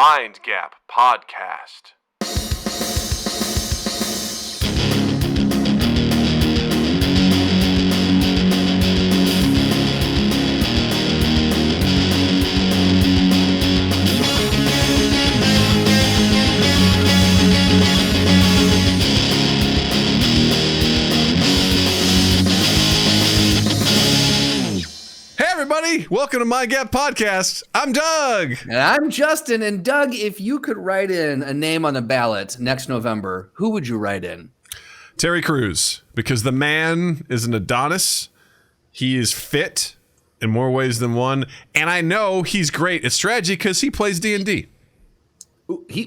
Mind Gap Podcast. Everybody, welcome to My Gap Podcast. I'm Doug. And I'm Justin. And Doug, if you could write in a name on the ballot next November, who would you write in? Terry Crews, because the man is an Adonis. He is fit in more ways than one. And I know he's great at strategy because he plays D&D.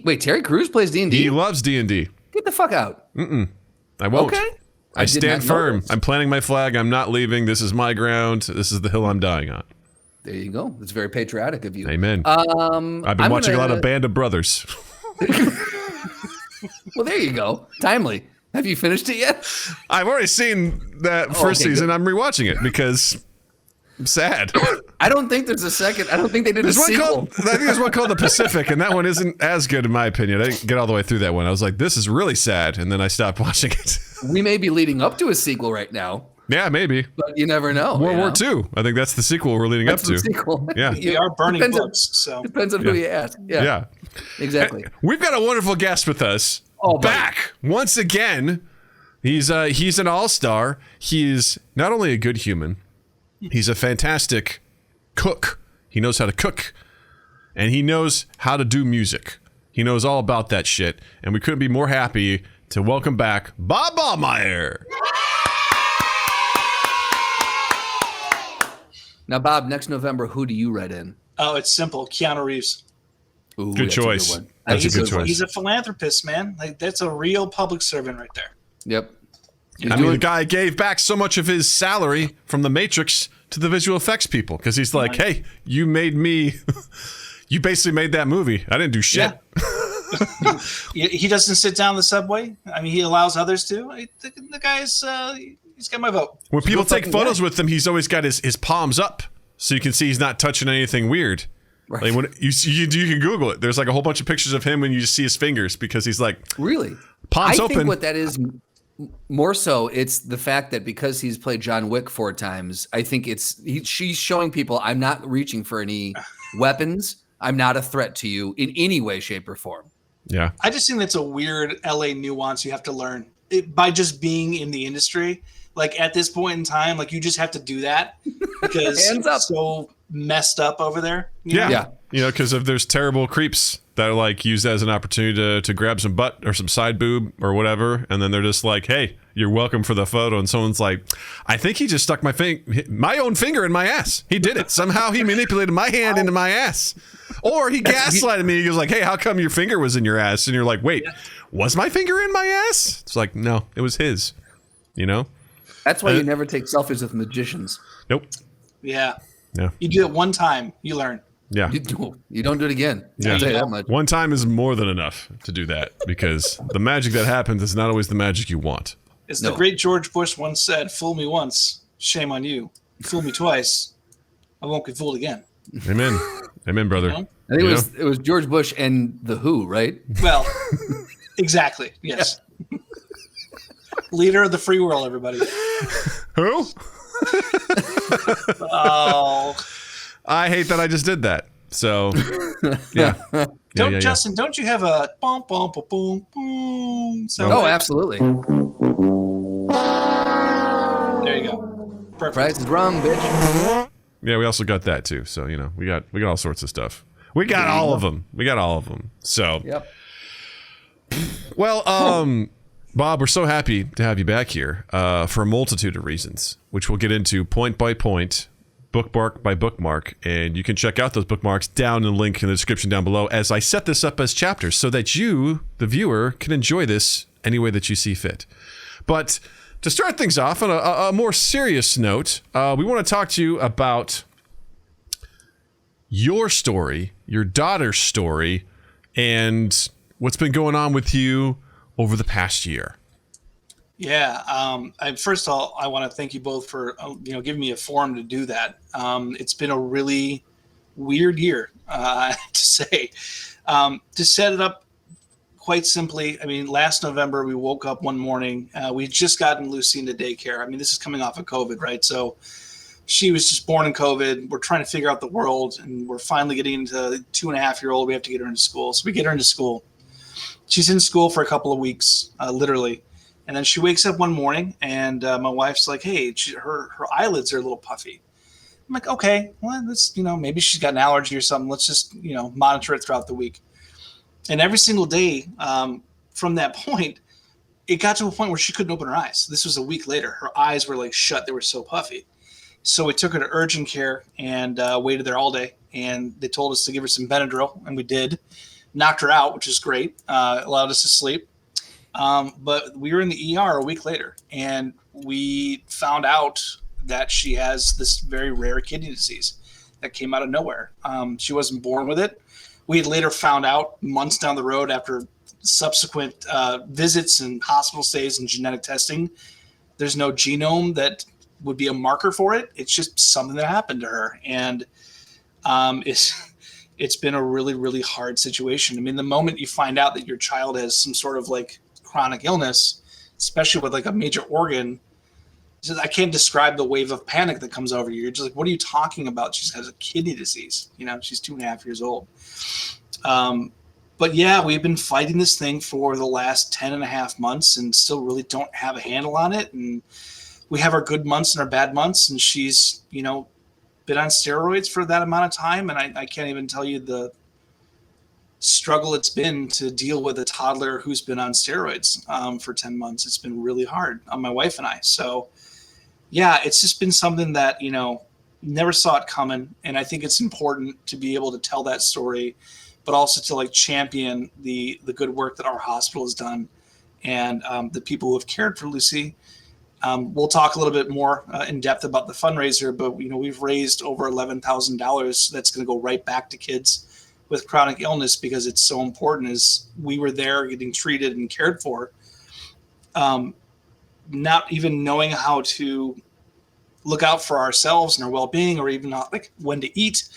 Wait, Terry Crews plays D&D? He loves D&D. Get the fuck out. I won't. Okay. I stand firm. Notice. I'm planting my flag. I'm not leaving. This is my ground. This is the hill I'm dying on. There you go. It's very patriotic of you. Amen. I've been watching a lot of Band of Brothers. Well, there you go. Timely. Have you finished it yet? I've already seen that first season. Good. I'm rewatching it because I'm sad. I don't think there's a second. I don't think they did a sequel. I think there's one called The Pacific, and that one isn't as good in my opinion. I didn't get all the way through that one. I was like, this is really sad, and then I stopped watching it. We may be leading up to a sequel right now. Yeah, maybe. But you never know. World War II. I think that's the sequel we're leading up to. The sequel. Yeah. We are burning books, so. Depends on who you ask. Yeah. Exactly. And we've got a wonderful guest with us. Back once again. He's an all-star. He's not only a good human, he's a fantastic cook. He knows how to cook, and he knows how to do music. He knows all about that shit, and we couldn't be more happy to welcome back Bob Ballmaier. Now, Bob, next November, who do you write in? Oh, it's simple. Keanu Reeves. Ooh, good choice. That's a good choice. He's a philanthropist, man. Like, that's a real public servant right there. Yep. I mean, the guy gave back so much of his salary from The Matrix to the visual effects people because he's like, hey, you made me, you basically made that movie. I didn't do shit. Yeah. He doesn't sit down the subway. I mean, he allows others to. The guy's, he's got my vote. When people take photos with him, he's always got his palms up so you can see he's not touching anything weird. Right. Like when you can Google it. There's like a whole bunch of pictures of him and you just see his fingers because he's like, really? Palms open. I think what that is more so, it's the fact that because he's played John Wick 4 times, I think she's showing people I'm not reaching for any weapons. I'm not a threat to you in any way, shape, or form. Yeah. I just think that's a weird LA nuance you have to learn by just being in the industry. Like at this point in time, like you just have to do that because it's so messed up over there. Yeah. You know, because if there's terrible creeps that are like used as an opportunity to grab some butt or some side boob or whatever, and then they're just like, "Hey, you're welcome for the photo," and someone's like, "I think he just stuck my own finger in my ass. He did it somehow. He manipulated my hand into my ass, or he gaslighted me. He was like, "Hey, how come your finger was in your ass?" And you're like, "Wait, was my finger in my ass?" It's like, no, it was his. You know. That's why you never take selfies with magicians. Nope. Yeah. Yeah. You do it one time, you learn. Yeah. You don't do it again. Yeah. I'll tell you that much. One time is more than enough to do that because the magic that happens is not always the magic you want. As the great George Bush once said, "Fool me once, shame on you. You fool me twice, I won't get fooled again." Amen. Amen, brother. You know? I think it was George Bush and The Who, right? Well, exactly. Yes. Leader of the free world, everybody. Who? Oh. I hate that I just did that. So, yeah. Justin, don't you have a boom, boom, boom, boom, boom? Oh, absolutely. There you go. Perfect. Price is wrong, bitch. Yeah, we also got that too. So, you know, we got all sorts of stuff. We got all of them. So, yep. Well, Bob, we're so happy to have you back here for a multitude of reasons, which we'll get into point by point, bookmark by bookmark, and you can check out those bookmarks down in the link in the description down below as I set this up as chapters so that you, the viewer, can enjoy this any way that you see fit. But to start things off on a more serious note, we want to talk to you about your story, your daughter's story, and what's been going on with you over the past year. Yeah. First of all, I want to thank you both for giving me a forum to do that. It's been a really weird year, to say. To set it up quite simply, I mean, last November, we woke up one morning. We had just gotten Lucy into daycare. I mean, this is coming off of COVID, right? So she was just born in COVID. We're trying to figure out the world, and we're finally getting into 2.5-year-old. We have to get her into school. So we get her into school. She's in school for a couple of weeks, literally. And then she wakes up one morning, and my wife's like, hey, her eyelids are a little puffy. I'm like, okay, well, let's, maybe she's got an allergy or something. Let's just, monitor it throughout the week. And every single day from that point, it got to a point where she couldn't open her eyes. This was a week later. Her eyes were like shut. They were so puffy. So we took her to urgent care and waited there all day. And they told us to give her some Benadryl, and we did. Knocked her out, which is great. Allowed us to sleep. But we were in the ER a week later, and we found out that she has this very rare kidney disease that came out of nowhere. She wasn't born with it. We had later found out months down the road after subsequent visits and hospital stays and genetic testing, there's no genome that would be a marker for it. It's just something that happened to her. And it's been a really, really hard situation. I mean, the moment you find out that your child has some sort of like chronic illness, especially with like a major organ, I can't describe the wave of panic that comes over you. You're just like, what are you talking about? She has a kidney disease. She's 2.5 years old. But yeah, we've been fighting this thing for the last 10.5 months and still really don't have a handle on it. And we have our good months and our bad months. And she's, been on steroids for that amount of time. And I can't even tell you the struggle it's been to deal with a toddler who's been on steroids for 10 months. It's been really hard on my wife and I. So yeah, it's just been something that, never saw it coming. And I think it's important to be able to tell that story, but also to like champion the good work that our hospital has done and the people who have cared for Lucy. We'll talk a little bit more in depth about the fundraiser, but we've raised over $11,000 that's going to go right back to kids with chronic illness because it's so important as we were there getting treated and cared for. Not even knowing how to look out for ourselves and our well-being, or even not like when to eat,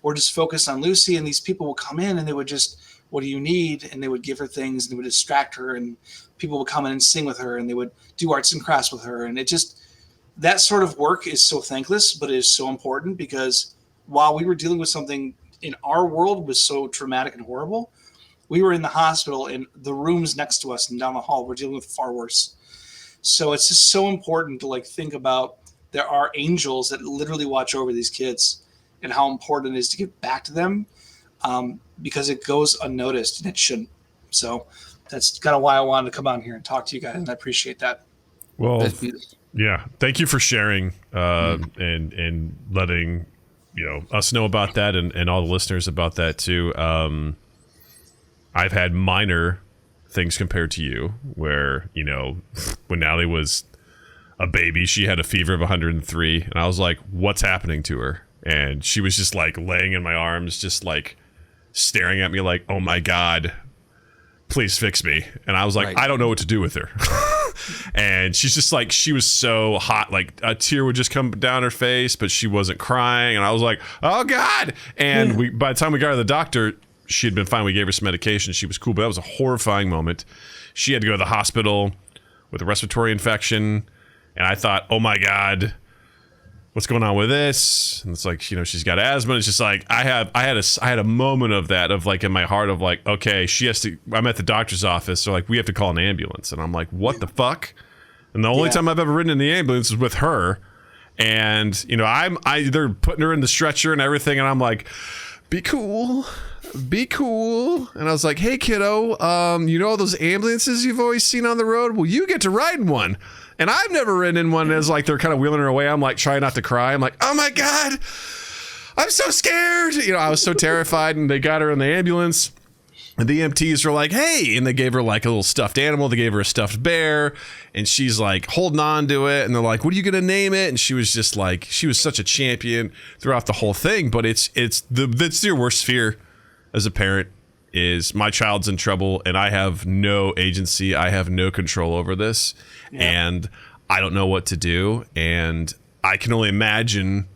or just focus on Lucy. And these people would come in and they would just, what do you need? And they would give her things and they would distract her, and people would come in and sing with her, and they would do arts and crafts with her. And it just, that sort of work is so thankless, but it is so important because while we were dealing with something in our world was so traumatic and horrible, we were in the hospital and the rooms next to us and down the hall were dealing with far worse. So it's just so important to like think about there are angels that literally watch over these kids and how important it is to give back to them because it goes unnoticed and it shouldn't. So that's kind of why I wanted to come on here and talk to you guys, and I appreciate that. Well, yeah, thank you for sharing and letting us know about that and all the listeners about that too. I've had minor things compared to you where, when Natalie was a baby, she had a fever of 103, and I was like, what's happening to her? And she was just like laying in my arms, just like staring at me like, oh my God, please fix me. And I was like, right. I don't know what to do with her. And she's just like, she was so hot, like a tear would just come down her face, but she wasn't crying. And I was like, oh God. And by the time we got her to the doctor, she had been fine. We gave her some medication. She was cool, but that was a horrifying moment. She had to go to the hospital with a respiratory infection. And I thought, oh my God, what's going on with this? And it's like, she's got asthma. It's just like, I had a moment of that, of like in my heart of like, okay, I'm at the doctor's office. So like, we have to call an ambulance. And I'm like, what the fuck? And the only time I've ever ridden in the ambulance is with her. And, they're putting her in the stretcher and everything. And I'm like, be cool. And I was like, hey kiddo, all those ambulances you've always seen on the road? Well, you get to ride in one. And I've never ridden in one as like they're kind of wheeling her away. I'm like trying not to cry. I'm like, oh my God, I'm so scared. I was so terrified. And they got her in the ambulance. And the EMTs were like, hey. And they gave her like a little stuffed animal. They gave her a stuffed bear. And she's like holding on to it. And they're like, what are you going to name it? And she was just like, she was such a champion throughout the whole thing. But that's your worst fear as a parent, is my child's in trouble and I have no agency. I have no control over this. Yeah. And I don't know what to do. And I can only imagine,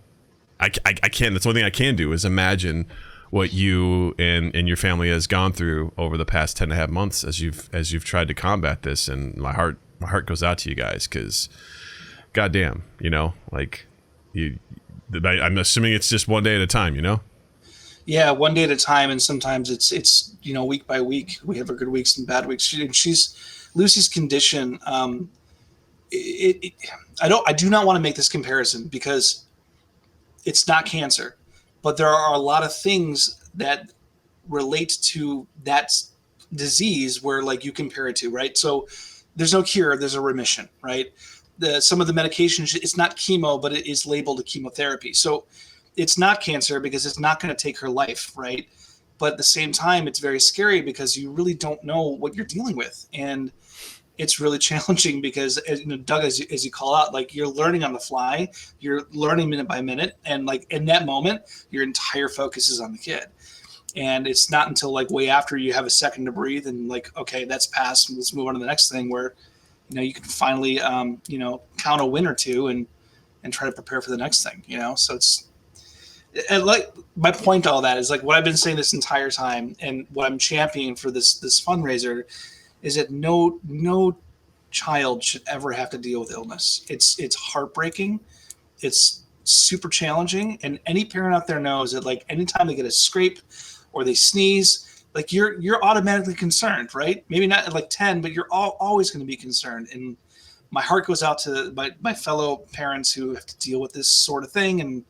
I can't, that's the only thing I can do is imagine what you and your family has gone through over the past 10 and a half months as you've tried to combat this. And my heart goes out to you guys, because goddamn, like I'm assuming it's just one day at a time, Yeah, one day at a time, and sometimes it's week by week. We have our good weeks and bad weeks. Lucy's condition. I do not want to make this comparison because it's not cancer, but there are a lot of things that relate to that disease where like you compare it to, right? So there's no cure, there's a remission, right? Some of the medications, it's not chemo, but it is labeled a chemotherapy. So it's not cancer because it's not going to take her life, right? But at the same time, it's very scary because you really don't know what you're dealing with. And it's really challenging because, Doug, as you call out, like you're learning on the fly, you're learning minute by minute. And like in that moment, your entire focus is on the kid. And it's not until like way after you have a second to breathe and like, okay, that's passed, and let's move on to the next thing where, you can finally, count a win or two and try to prepare for the next thing, So and like my point to all that is like what I've been saying this entire time, and what I'm championing for this fundraiser is that no child should ever have to deal with illness. It's heartbreaking. It's super challenging. And any parent out there knows that like anytime they get a scrape or they sneeze, like you're automatically concerned, right? Maybe not at like 10, but you're always going to be concerned. And my heart goes out to my fellow parents who have to deal with this sort of thing. And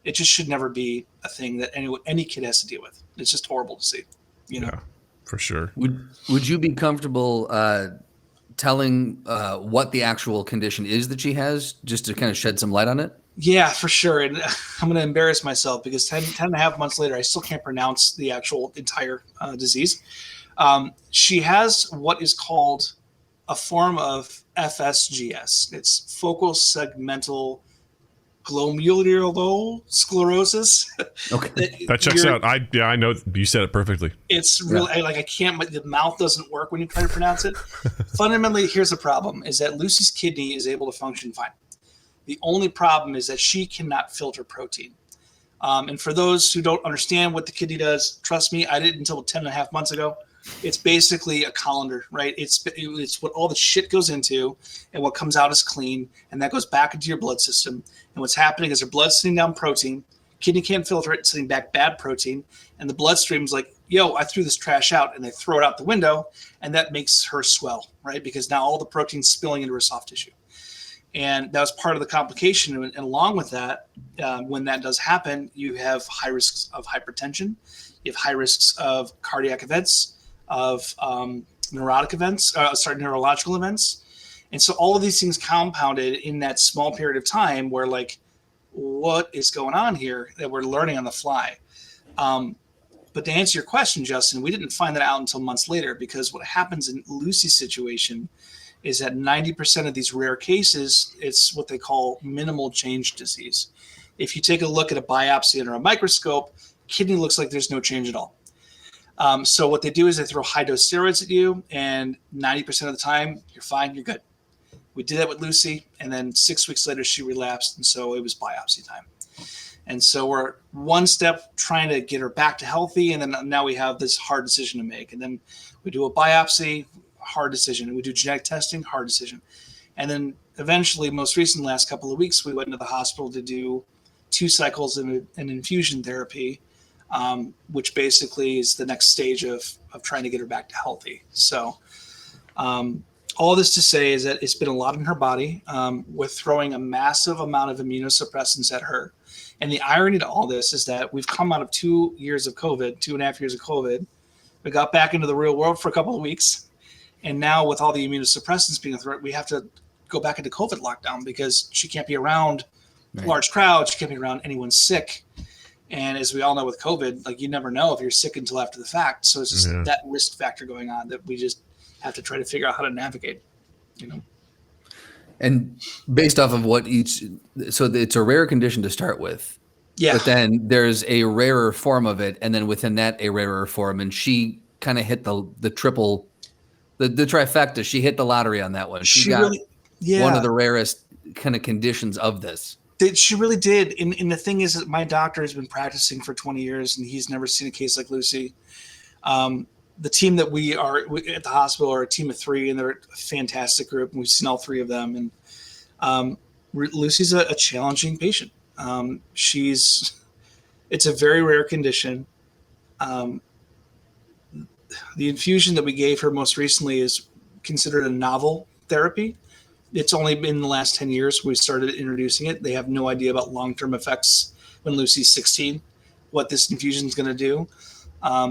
it just should never be a thing that any kid has to deal with. It's just horrible to see, Yeah, for sure. Would you be comfortable telling what the actual condition is that she has, just to kind of shed some light on it? Yeah, for sure. And I'm going to embarrass myself because 10 and a half months later, I still can't pronounce the actual entire disease. She has what is called a form of FSGS. It's focal segmental glomerular sclerosis. Okay, that checks out. I know you said it perfectly. It's really I can't. The mouth doesn't work when you try to pronounce it. Fundamentally, here's the problem: is that Lucy's kidney is able to function fine. The only problem is that she cannot filter protein. And for those who don't understand what the kidney does, trust me, I didn't until 10 and a half months ago. It's basically a colander, right? It's what all the shit goes into, and what comes out is clean, and that goes back into your blood system. And what's happening is her blood's sending down protein, kidney can't filter it, sending back bad protein, and the bloodstream's like, yo, I threw this trash out, and they throw it out the window, and that makes her swell, right? Because now all the protein's spilling into her soft tissue. And that was part of the complication. And along with that, when that does happen, you have high risks of hypertension, you have high risks of cardiac events, of neurological events. And so all of these things compounded in that small period of time where like, what is going on here that we're learning on the fly? But to answer your question, Justin, we didn't find that out until months later, because what happens in Lucy's situation is that 90% of these rare cases, it's what they call minimal change disease. If you take a look at a biopsy under a microscope, kidney looks like there's no change at all. So what they do is they throw high dose steroids at you, and 90% of the time you're fine, you're good. We did that with Lucy, and then 6 weeks later she relapsed, and so it was biopsy time. And so we're one step trying to get her back to healthy, and then now we have this hard decision to make. And then we do a biopsy, hard decision, and we do genetic testing, hard decision. And then eventually, most recent last couple of weeks, we went into the hospital to do 2 cycles of an infusion therapy, which basically is the next stage of trying to get her back to healthy. So all this to say is that it's been a lot in her body. We're throwing a massive amount of immunosuppressants at her. And the irony to all this is that we've come out of 2 years of COVID, 2.5 years of COVID. We got back into the real world for a couple of weeks. And now with all the immunosuppressants being a threat, we have to go back into COVID lockdown because she can't be around large crowds. She can't be around anyone sick. And as we all know with COVID, like you never know if you're sick until after the fact. So it's just that risk factor going on that we just have to try to figure out how to navigate, And based off of so it's a rare condition to start with. Yeah. But then there's a rarer form of it. And then within that, a rarer form. And she kind of hit the triple, the trifecta. She hit the lottery on that one. She got one of the rarest kind of conditions of this. She really did. And the thing is that my doctor has been practicing for 20 years and he's never seen a case like Lucy. The team that we at the hospital are a team of 3 and they're a fantastic group. And we've seen all 3 of them. And Lucy's a challenging patient. It's a very rare condition. The infusion that we gave her most recently is considered a novel therapy. It's only been in the last 10 years we started introducing it. They have no idea about long-term effects when Lucy's 16, what this infusion is going to do.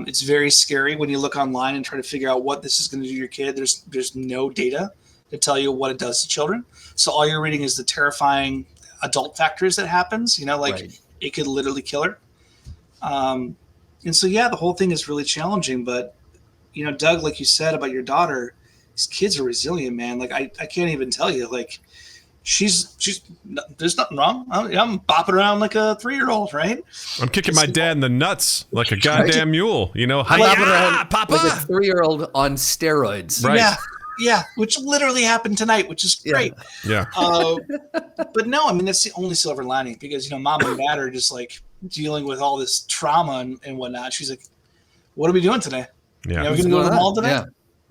It's very scary when you look online and try to figure out what this is going to do to your kid. There's no data to tell you what it does to children. So all you're reading is the terrifying adult factors that happens, right. It could literally kill her. And so, yeah, the whole thing is really challenging. But, Doug, like you said about your daughter, these kids are resilient, man. Like, I can't even tell you, like, she's there's nothing wrong. I'm bopping around like a 3-year-old, right? I'm kicking my dad in the nuts like a goddamn mule, Bopping around Papa. Like a 3-year-old on steroids. Right. Yeah, which literally happened tonight, which is great. Yeah. But no, I mean, that's the only silver lining because, mom and dad are just like dealing with all this trauma and whatnot. She's like, what are we doing today? Yeah. We're going to go to the mall today?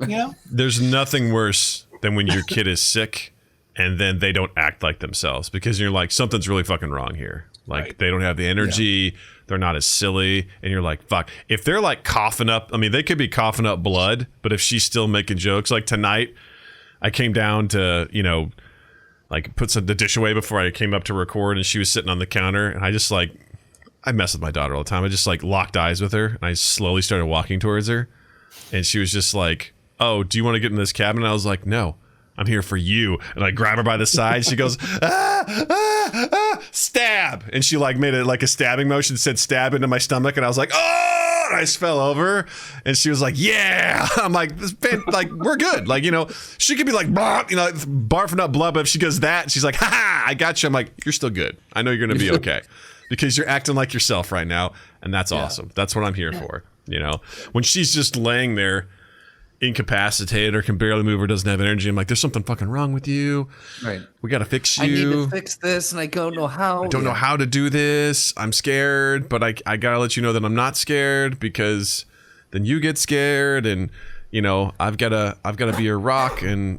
Yeah. There's nothing worse than when your kid is sick and then they don't act like themselves because you're like, something's really fucking wrong here. Like right. They don't have the energy. Yeah. They're not as silly. And you're like, fuck. If they're like coughing up, I mean, they could be coughing up blood, but if she's still making jokes, like tonight, I came down to, like put the dish away before I came up to record and she was sitting on the counter and I just I mess with my daughter all the time. I just locked eyes with her and I slowly started walking towards her and she was just like, oh, do you want to get in this cabin? And I was like, no, I'm here for you. And I grab her by the side. She goes, stab. And she made it like a stabbing motion, said stab into my stomach. And I was like, oh, and I just fell over. And she was like, yeah. I'm like, we're good. She could be like, barfing up blood. But if she goes that, she's like, ha, I got you. I'm like, you're still good. I know you're going to be okay. Because you're acting like yourself right now. And that's awesome. That's what I'm here for. When she's just laying there incapacitated or can barely move or doesn't have energy, I'm like, there's something fucking wrong with you. Right. We got to fix you. I need to fix this and I don't know how. I don't know how to do this. I'm scared, but I got to let you know that I'm not scared because then you get scared and, I've got to be your rock. And,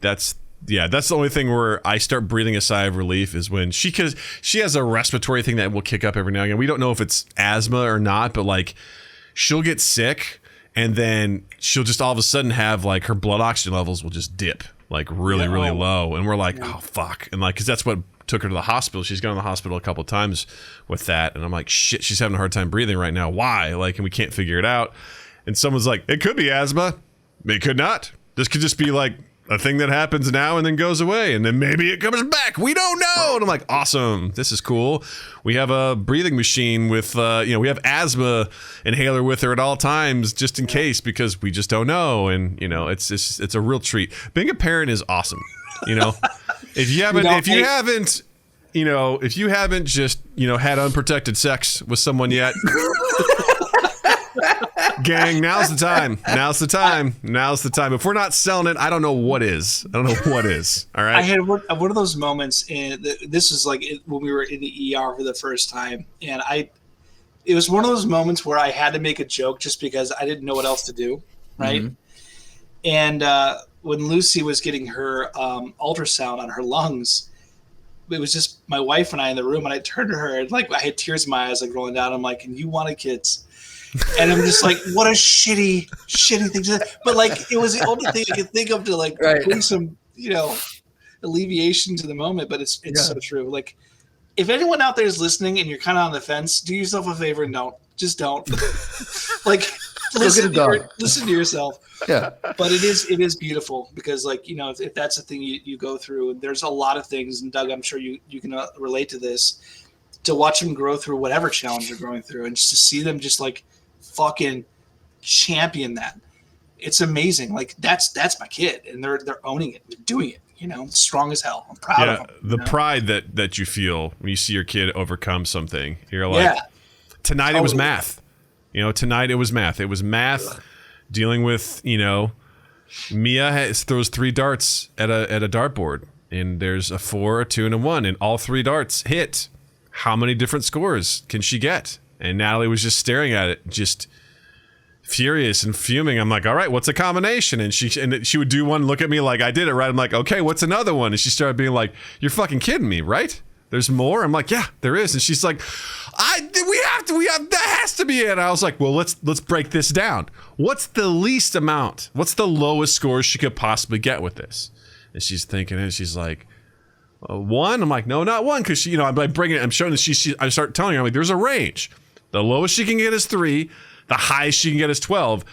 that's the only thing where I start breathing a sigh of relief is when she has a respiratory thing that will kick up every now and again. We don't know if it's asthma or not, but she'll get sick and then she'll just all of a sudden have her blood oxygen levels will just dip really low. And we're like, oh, fuck. And because that's what took her to the hospital. She's gone to the hospital a couple of times with that. And I'm like, shit, she's having a hard time breathing right now. Why? And we can't figure it out. And someone's like, it could be asthma. It could not. This could just be a thing that happens now and then goes away and then maybe it comes back. We don't know. And I'm like, awesome. This is cool. We have a breathing machine with, we have asthma inhaler with her at all times just in case because we just don't know. And, it's a real treat. Being a parent is awesome. If you haven't just, had unprotected sex with someone yet, gang, now's the time. If we're not selling it, I don't know what is. All right. I had one of those moments, and this was when we were in the ER for the first time, and it was one of those moments where I had to make a joke just because I didn't know what else to do, right? Mm-hmm. And when Lucy was getting her ultrasound on her lungs, it was just my wife and I in the room, and I turned to her and I had tears in my eyes rolling down. I'm like, and you wanted kids. And I'm just like, what a shitty thing to say. But it was the only thing I could think of to bring some, alleviation to the moment. But it's so true. If anyone out there is listening and you're kind of on the fence, do yourself a favor and don't. Just don't. Listen to yourself. Yeah. But it is beautiful because if that's the thing you go through, and there's a lot of things, and Doug, I'm sure you can relate to this, to watch them grow through whatever challenge they're going through and just to see them just fucking champion that. It's amazing. That's my kid and they're owning it. They're doing it, strong as hell. I'm proud of them. The pride that you feel when you see your kid overcome something. You're like, tonight it was math. Tonight it was math. It was math dealing with, Mia throws 3 darts at a dartboard and there's a 4, a 2, and a 1, and all 3 darts hit. How many different scores can she get? And Natalie was just staring at it, just furious and fuming. I'm like, all right, what's a combination? And she would do one, look at me like I did it right. I'm like, okay, what's another one? And she started being like, you're fucking kidding me, right? There's more? I'm like, yeah, there is. And she's like, that has to be it. And I was like, well, let's break this down. What's the least amount? What's the lowest score she could possibly get with this? And she's thinking, and she's like, 1? I'm like, no, not 1. Cause she, I'm like bringing it, I'm showing this. I start telling her, I'm like, there's a range. The lowest she can get is 3. The highest she can get is 12.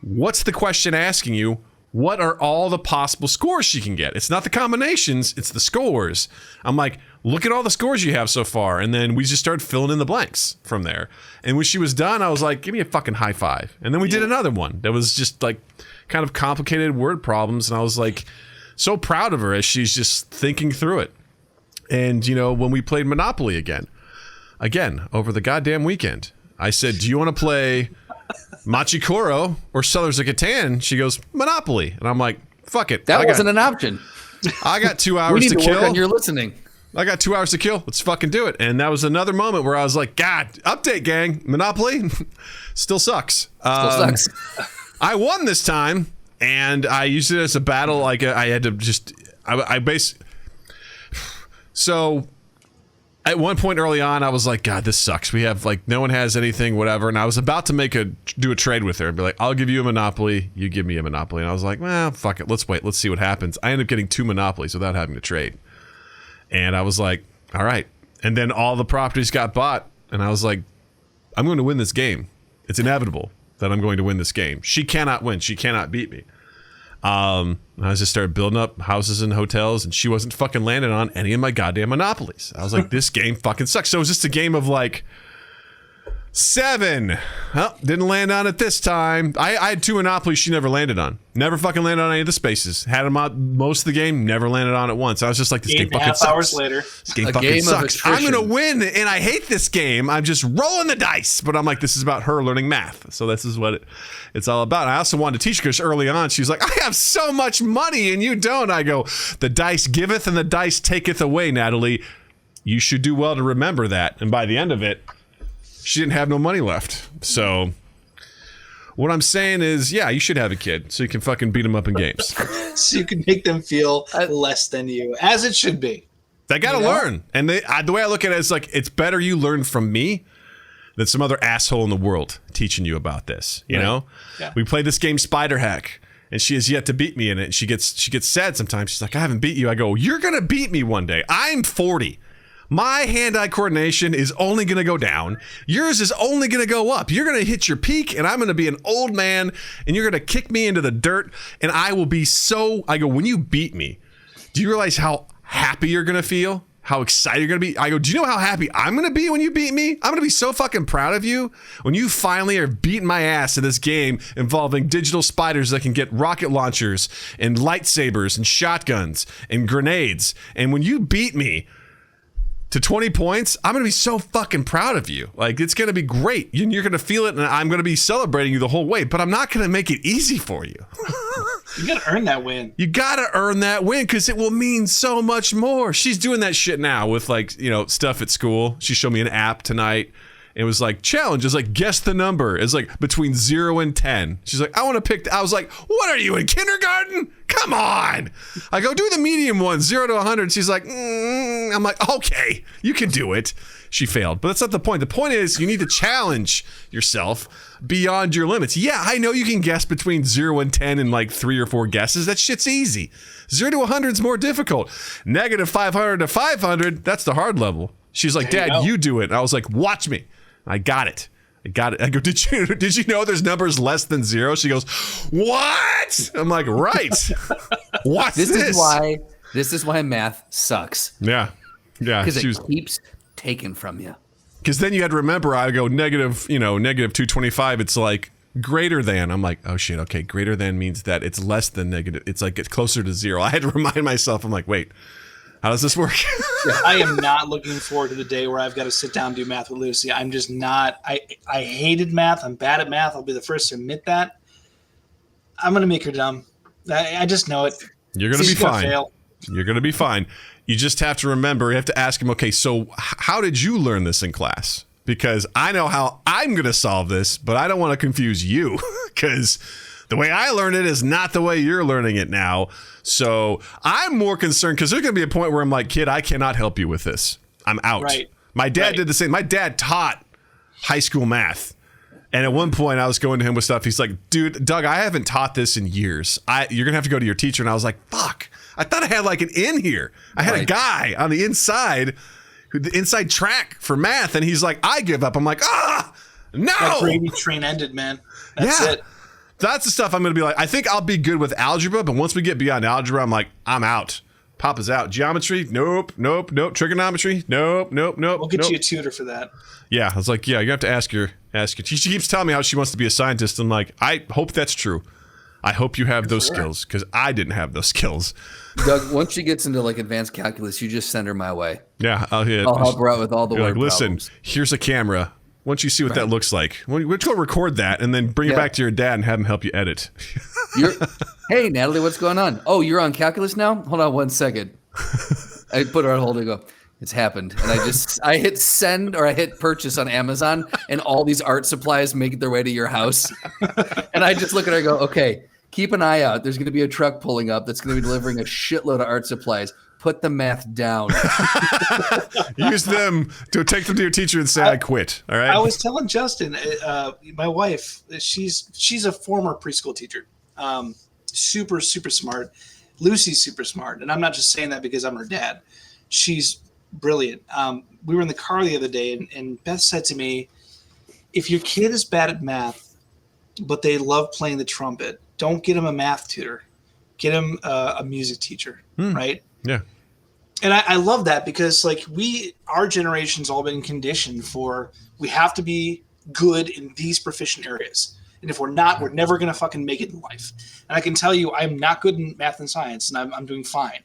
What's the question asking you? What are all the possible scores she can get? It's not the combinations, it's the scores. I'm like, look at all the scores you have so far. And then we just started filling in the blanks from there. And when she was done, I was like, give me a fucking high five. And then we did another one that was just like kind of complicated word problems. And I was like, so proud of her as she's just thinking through it. And, when we played Monopoly again, over the goddamn weekend, I said, do you want to play Machikoro or Settlers of Catan? She goes, Monopoly. And I'm like, fuck it. That wasn't an option. I got 2 hours we need to to kill. work on your listening. I got 2 hours to kill. Let's fucking do it. And that was another moment where I was like, God, update, gang. Monopoly still sucks. Sucks. I won this time, and I used it as a battle. Like I had to just, So at one point early on, I was like, God, this sucks. We have no one has anything, whatever. And I was about to do a trade with her and be like, I'll give you a Monopoly. You give me a Monopoly. And I was like, well, fuck it. Let's wait. Let's see what happens. I ended up getting 2 Monopolies without having to trade. And I was like, all right. And then all the properties got bought. And I was like, I'm going to win this game. It's inevitable that I'm going to win this game. She cannot win. She cannot beat me. I just started building up houses and hotels, and she wasn't fucking landing on any of my goddamn monopolies. I was like, this game fucking sucks. So it was just a game of 7. Well, didn't land on it this time. I had 2 monopolies she never landed on. Never fucking landed on any of the spaces. Had them on most of the game, never landed on it once. I was just like, this game fucking sucks. 8.5 hours later. This game fucking sucks. I'm going to win, and I hate this game. I'm just rolling the dice. But I'm like, this is about her learning math. So this is what it's all about. I also wanted to teach her because early on, she was like, I have so much money, and you don't. I go, the dice giveth and the dice taketh away, Natalie. You should do well to remember that. And by the end of it, she didn't have no money left. So what I'm saying is, yeah, you should have a kid so you can fucking beat them up in games. So you can make them feel less than you, as it should be. They got to learn. And the way I look at it is it's better you learn from me than some other asshole in the world teaching you about this. You know? Yeah. We played this game Spider Hack, and she has yet to beat me in it. She gets sad sometimes. She's like, I haven't beat you. I go, you're going to beat me one day. I'm 40. My hand-eye coordination is only going to go down. Yours is only going to go up. You're going to hit your peak, and I'm going to be an old man, and you're going to kick me into the dirt, and I will be so... I go, when you beat me, do you realize how happy you're going to feel? How excited you're going to be? I go, do you know how happy I'm going to be when you beat me? I'm going to be so fucking proud of you when you finally are beating my ass in this game involving digital spiders that can get rocket launchers and lightsabers and shotguns and grenades. And when you beat me to 20 points, I'm going to be so fucking proud of you. It's going to be great. You're going to feel it, and I'm going to be celebrating you the whole way, but I'm not going to make it easy for you. You got to earn that win. You got to earn that win because it will mean so much more. She's doing that shit now with, stuff at school. She showed me an app tonight. It was challenge. It's guess the number. It's between 0 and 10. She's like, I want to pick. I was like, what are you in kindergarten? Come on. I go, do the medium one, 0 to 100. She's like, I'm like, okay, you can do it. She failed. But that's not the point. The point is you need to challenge yourself beyond your limits. Yeah, I know you can guess between 0 and 10 in 3 or 4 guesses. That shit's easy. 0 to 100 is more difficult. Negative 500 to 500, that's the hard level. She's like, Dad, you do it. And I was like, watch me. I got it. I go, did you know there's numbers less than 0? She goes, what? I'm like, right. What's this? This is why math sucks. Yeah. Because it keeps taken from you. Because then you had to remember, I go negative 225. It's greater than. I'm like, oh shit. Okay. Greater than means that it's less than negative. It's it's closer to 0. I had to remind myself. I'm like, wait, how does this work? I am not looking forward to the day where I've got to sit down and do math with Lucy. I'm just not. I hated math. I'm bad at math. I'll be the first to admit that. I'm going to make her dumb. I just know it. You're going to be fine. Fail. You're going to be fine. You just have to remember, you have to ask him, okay, so how did you learn this in class? Because I know how I'm going to solve this, but I don't want to confuse you because the way I learned it is not the way you're learning it now. So I'm more concerned because there's going to be a point where I'm like, kid, I cannot help you with this. I'm out. Right. My dad did the same. My dad taught high school math. And at one point I was going to him with stuff. He's like, dude, Doug, I haven't taught this in years. You're going to have to go to your teacher. And I was like, fuck, I thought I had like an in here. I had a guy on the inside, the inside track for math. And he's like, I give up. I'm like, no. That gravy train ended, man. That's it. That's the stuff I'm going to be like, I think I'll be good with algebra. But once we get beyond algebra, I'm like, I'm out. Papa's out. Geometry? Nope. Trigonometry? Nope. We'll get you a tutor for that. Yeah, I was like, yeah, you have to ask your. She keeps telling me how she wants to be a scientist. I'm like, I hope that's true. I hope you have those skills because I didn't have those skills. Doug, once she gets into like advanced calculus, you just send her my way. Yeah, I'll help her out with all the word listen, problems. Here's a camera. Once you see what that looks like, let's go record that and then bring it back to your dad and have him help you edit. Hey, Natalie, what's going on? Oh, you're on calculus now? Hold on 1 second. I put her on hold and go, it's happened. And I hit send or I hit purchase on Amazon and all these art supplies make their way to your house. And I just look at her and go, okay, keep an eye out. There's going to be a truck pulling up that's going to be delivering a shitload of art supplies. Put the math down. Use them to take them to your teacher and say, I quit. All right. I was telling Justin, my wife, she's a former preschool teacher. Super, super smart. Lucy's super smart. And I'm not just saying that because I'm her dad. She's brilliant. We were in the car the other day and Beth said to me, if your kid is bad at math, but they love playing the trumpet, don't get him a math tutor. Get him a music teacher, right? Yeah. And I love that because like our generation's all been conditioned for, we have to be good in these proficient areas. And if we're not, we're never going to fucking make it in life. And I can tell you, I'm not good in math and science and I'm doing fine.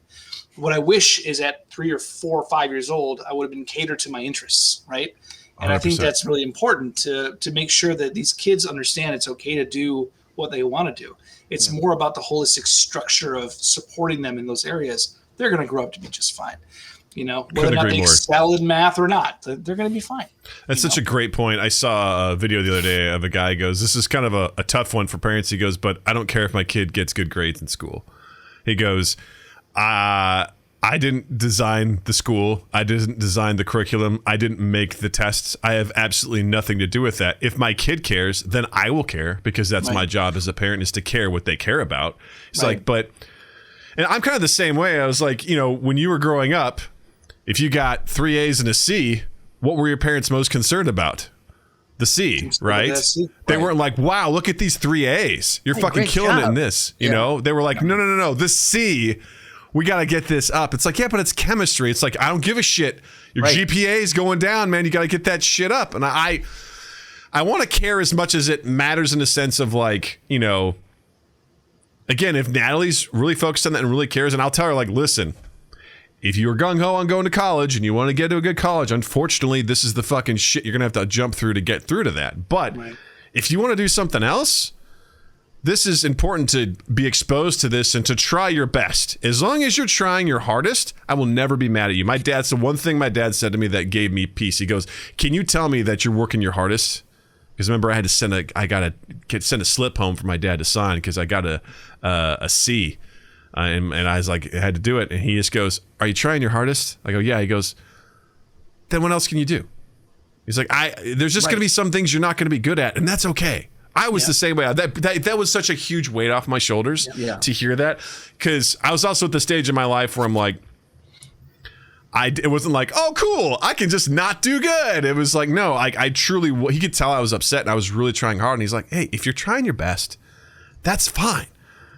What I wish is at 3 or 4 or 5 years old, I would have been catered to my interests. Right. And 100%. I think that's really important to make sure that these kids understand it's okay to do what they want to do. It's more about the holistic structure of supporting them in those areas. They're going to grow up to be just fine. You know, whether or not they excel in math or not, they're going to be fine. That's such a great point. I saw a video the other day of a guy who goes, this is kind of a tough one for parents. He goes, but I don't care if my kid gets good grades in school. He goes, I didn't design the school. I didn't design the curriculum. I didn't make the tests. I have absolutely nothing to do with that. If my kid cares, then I will care because that's my job as a parent is to care what they care about. It's like, but, and I'm kind of the same way. I was like, you know, when you were growing up, if you got 3 A's and a C, what were your parents most concerned about? The C, right? They weren't like, wow, look at these 3 A's. You're fucking killing it in this. You know, they were like, no. This C, we got to get this up. It's like, yeah, but it's chemistry. It's like, I don't give a shit. Your GPA is going down, man. You got to get that shit up. And I want to care as much as it matters in the sense of like, you know, again, if Natalie's really focused on that and really cares, and I'll tell her like, listen, if you were gung-ho on going to college and you want to get to a good college, unfortunately, this is the fucking shit you're going to have to jump through to get through to that. But if you want to do something else, this is important to be exposed to this and to try your best. As long as you're trying your hardest, I will never be mad at you. That's the one thing my dad said to me that gave me peace. He goes, can you tell me that you're working your hardest? Because remember, I had to send a slip home for my dad to sign because I got a C. And I was like, I had to do it. And he just goes, are you trying your hardest? I go, yeah. He goes, then what ess can you do? He's like, there's just going to be some things you're not going to be good at. And that's okay. I was the same way. That was such a huge weight off my shoulders to hear that. Because I was also at the stage in my life where I'm like, it wasn't like, oh, cool, I can just not do good. It was like, no, I truly, he could tell I was upset and I was really trying hard. And he's like, hey, if you're trying your best, that's fine.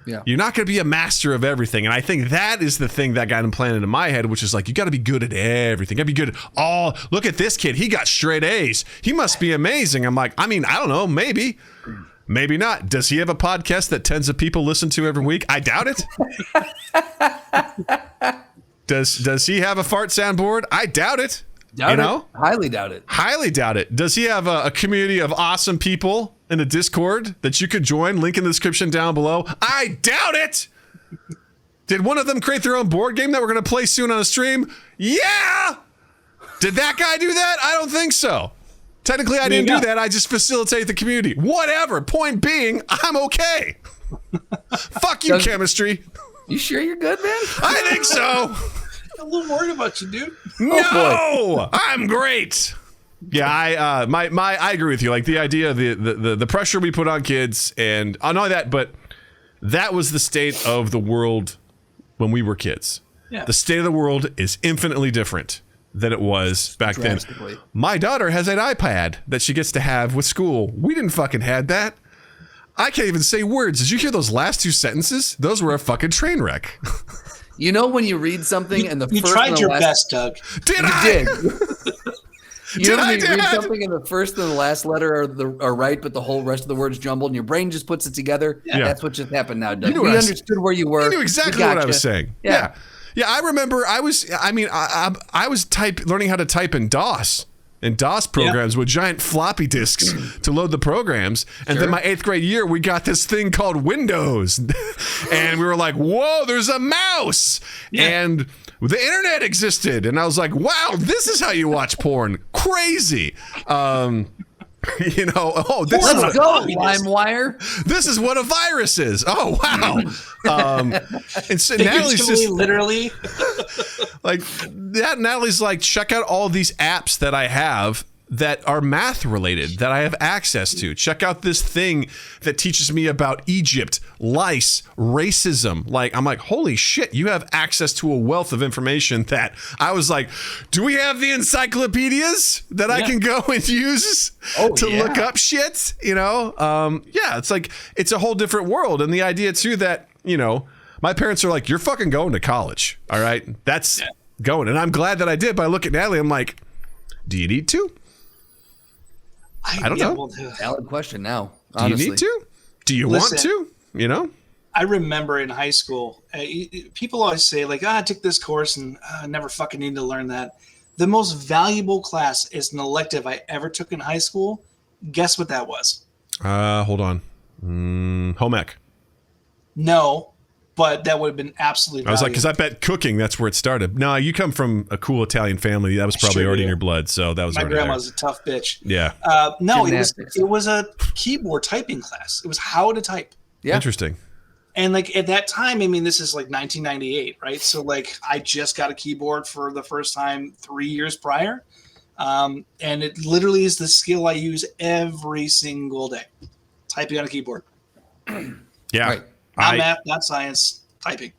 Yeah. You're not going to be a master of everything. And I think that is the thing that got implanted in my head, which is like, you got to be good at everything. You got to be good at all. Look at this kid. He got straight A's. He must be amazing. I'm like, I mean, I don't know. Maybe not. Does he have a podcast that tens of people listen to every week? I doubt it. Does he have a fart soundboard? I doubt it. Highly doubt it. Highly doubt it. Does he have a community of awesome people in a Discord that you could join? Link in the description down below. I doubt it. Did one of them create their own board game that we're going to play soon on a stream? Yeah! Did that guy do that? I don't think so. Technically, I didn't do that. I just facilitate the community. Whatever. Point being, I'm okay. Fuck you, chemistry. You sure you're good, man? I think so. I'm a little worried about you, dude. No, I'm great. Yeah, I agree with you. Like the idea, the pressure we put on kids, and not only that, but that was the state of the world when we were kids. Yeah. The state of the world is infinitely different than it was back then. My daughter has an iPad that she gets to have with school. We didn't fucking had that. I can't even say words. Did you hear those last two sentences? Those were a fucking train wreck. You know when you read something and the You first tried and the your last, best, Doug. Did you I? did. You know when you read Dad? something and the first and the last letter are right, but the whole rest of the word's jumbled, and your brain just puts it together. Yeah. That's what just happened now, Doug. You knew We what I understood where you were. You knew exactly what I was saying. Yeah. Yeah, I remember I was learning how to type in DOS. And DOS programs with giant floppy disks to load the programs. And then my 8th grade year, we got this thing called Windows. And we were like, whoa, there's a mouse. Yeah. And the internet existed. And I was like, wow, this is how you watch porn. Crazy. You know, Let's go, LimeWire. This is what a virus is. Oh, wow. And so Natalie's just literally like that. Natalie's like, check out all these apps that I have that are math related that I have access to. Check out this thing that teaches me about Egypt, lice, racism. Like, I'm like, holy shit, you have access to a wealth of information that I was like, do we have the encyclopedias that I can go and use to look up shit? You know? It's like, it's a whole different world. And the idea too that, you know, my parents are like, you're fucking going to college. All right. That's going. And I'm glad that I did. But I look at Natalie, I'm like, do you need to? I don't know. Valid question now. Honestly. Do you need to? Do you want to? You know? I remember in high school, people always say, like, I took this course and I never fucking need to learn that. The most valuable class as an elective I ever took in high school. Guess what that was? Hold on. Home ec. No, but that would have been absolutely valuable. I was like, because I bet cooking, that's where it started. No, you come from a cool Italian family. That was probably already in your blood. So that was my already grandma's there. a tough bitch. Yeah. No, it was a keyboard typing class. It was how to type. Yeah. Interesting. And like at that time, I mean, this is like 1998, right? So like I just got a keyboard for the first time 3 years prior. And it literally is the skill I use every single day. Typing on a keyboard. Yeah. Right. Not math, not science, typing.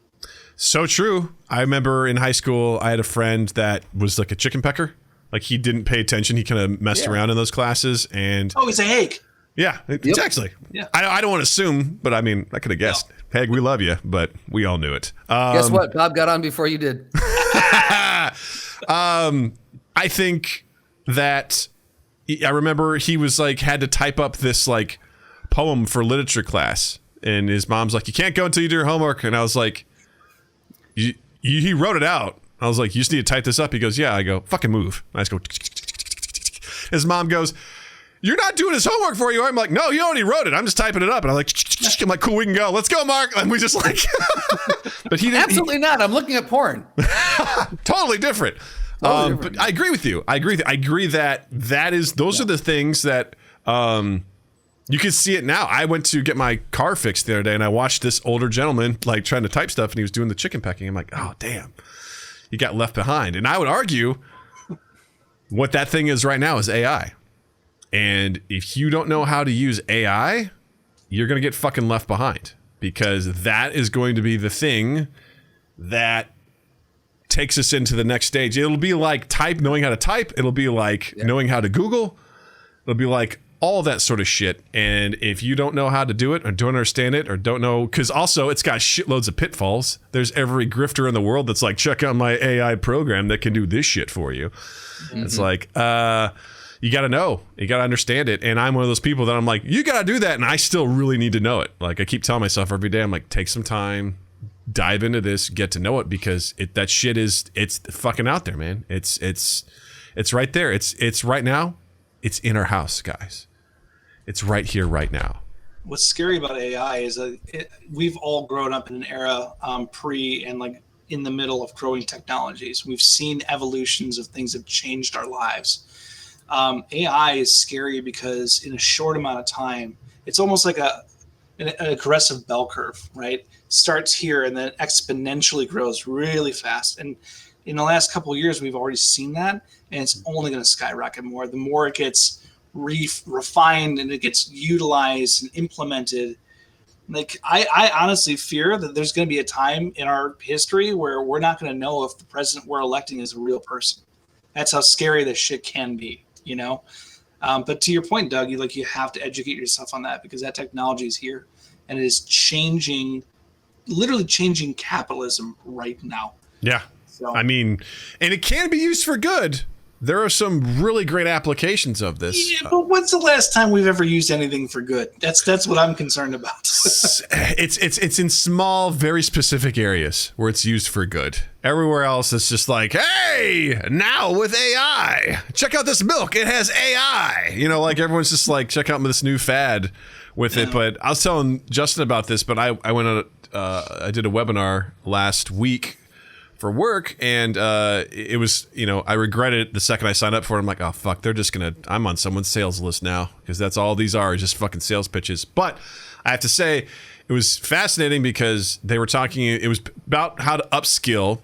So true. I remember in high school, I had a friend that was like a chicken pecker. Like he didn't pay attention. He kind of messed around in those classes. And he's a Hague. Yeah, exactly. Yeah. I don't want to assume, but I mean, I could have guessed. No. Hague, we love you, but we all knew it. Guess what? Bob got on before you did. I think that I remember he was like had to type up this like poem for literature class. And his mom's like, you can't go until you do your homework. And I was like, he wrote it out. I was like, you just need to type this up. He goes, yeah. I go, fucking move. I just go. His mom goes, you're not doing his homework for you. I'm like, no, you already wrote it. I'm just typing it up. And I'm like, cool, we can go. Let's go, Mark. And we just like, but he didn't. Absolutely not. I'm looking at porn. Totally different. But I agree with you. I agree that those are the things that, you can see it now. I went to get my car fixed the other day and I watched this older gentleman like trying to type stuff and he was doing the chicken pecking. I'm like, oh, damn, you got left behind. And I would argue what that thing is right now is AI. And if you don't know how to use AI, you're going to get fucking left behind because that is going to be the thing that takes us into the next stage. It'll be like knowing how to type. It'll be like knowing how to Google. It'll be like all that sort of shit. And if you don't know how to do it or don't understand it or don't know, because also it's got shitloads of pitfalls. There's every grifter in the world that's like, check out my AI program that can do this shit for you. Mm-hmm. It's like, you got to know, you got to understand it. And I'm one of those people that I'm like, you got to do that. And I still really need to know it. Like I keep telling myself every day, I'm like, take some time, dive into this, get to know it because that shit it's fucking out there, man. It's right there. It's right now. It's in our house, guys. It's right here, right now. what's scary about AI is that we've all grown up in an era pre and like in the middle of growing technologies. We've seen evolutions of things that changed our lives. AI is scary because in a short amount of time, it's almost like an aggressive bell curve, right? Starts here and then exponentially grows really fast. And in the last couple of years, we've already seen that, and it's only going to skyrocket more. The more it gets refined and it gets utilized and implemented. Like I honestly fear that there's going to be a time in our history where we're not going to know if the president we're electing is a real person. That's how scary this shit can be, you know? But to your point, Doug, you have to educate yourself on that because that technology is here and it is literally changing capitalism right now. Yeah. So, I mean, and it can be used for good. There are some really great applications of this. Yeah, but when's the last time we've ever used anything for good? That's what I'm concerned about. It's in small, very specific areas where it's used for good. Everywhere else, it's just like, hey, now with AI, check out this milk. It has AI. You know, like everyone's just like, check out this new fad with it. But I was telling Justin about this, but I went on, I did a webinar last week for work, and it was, you know, I regretted it the second I signed up for it. I'm like, oh fuck, I'm on someone's sales list now, because that's all these are, just fucking sales pitches. But I have to say, it was fascinating because they were talking, it was about how to upskill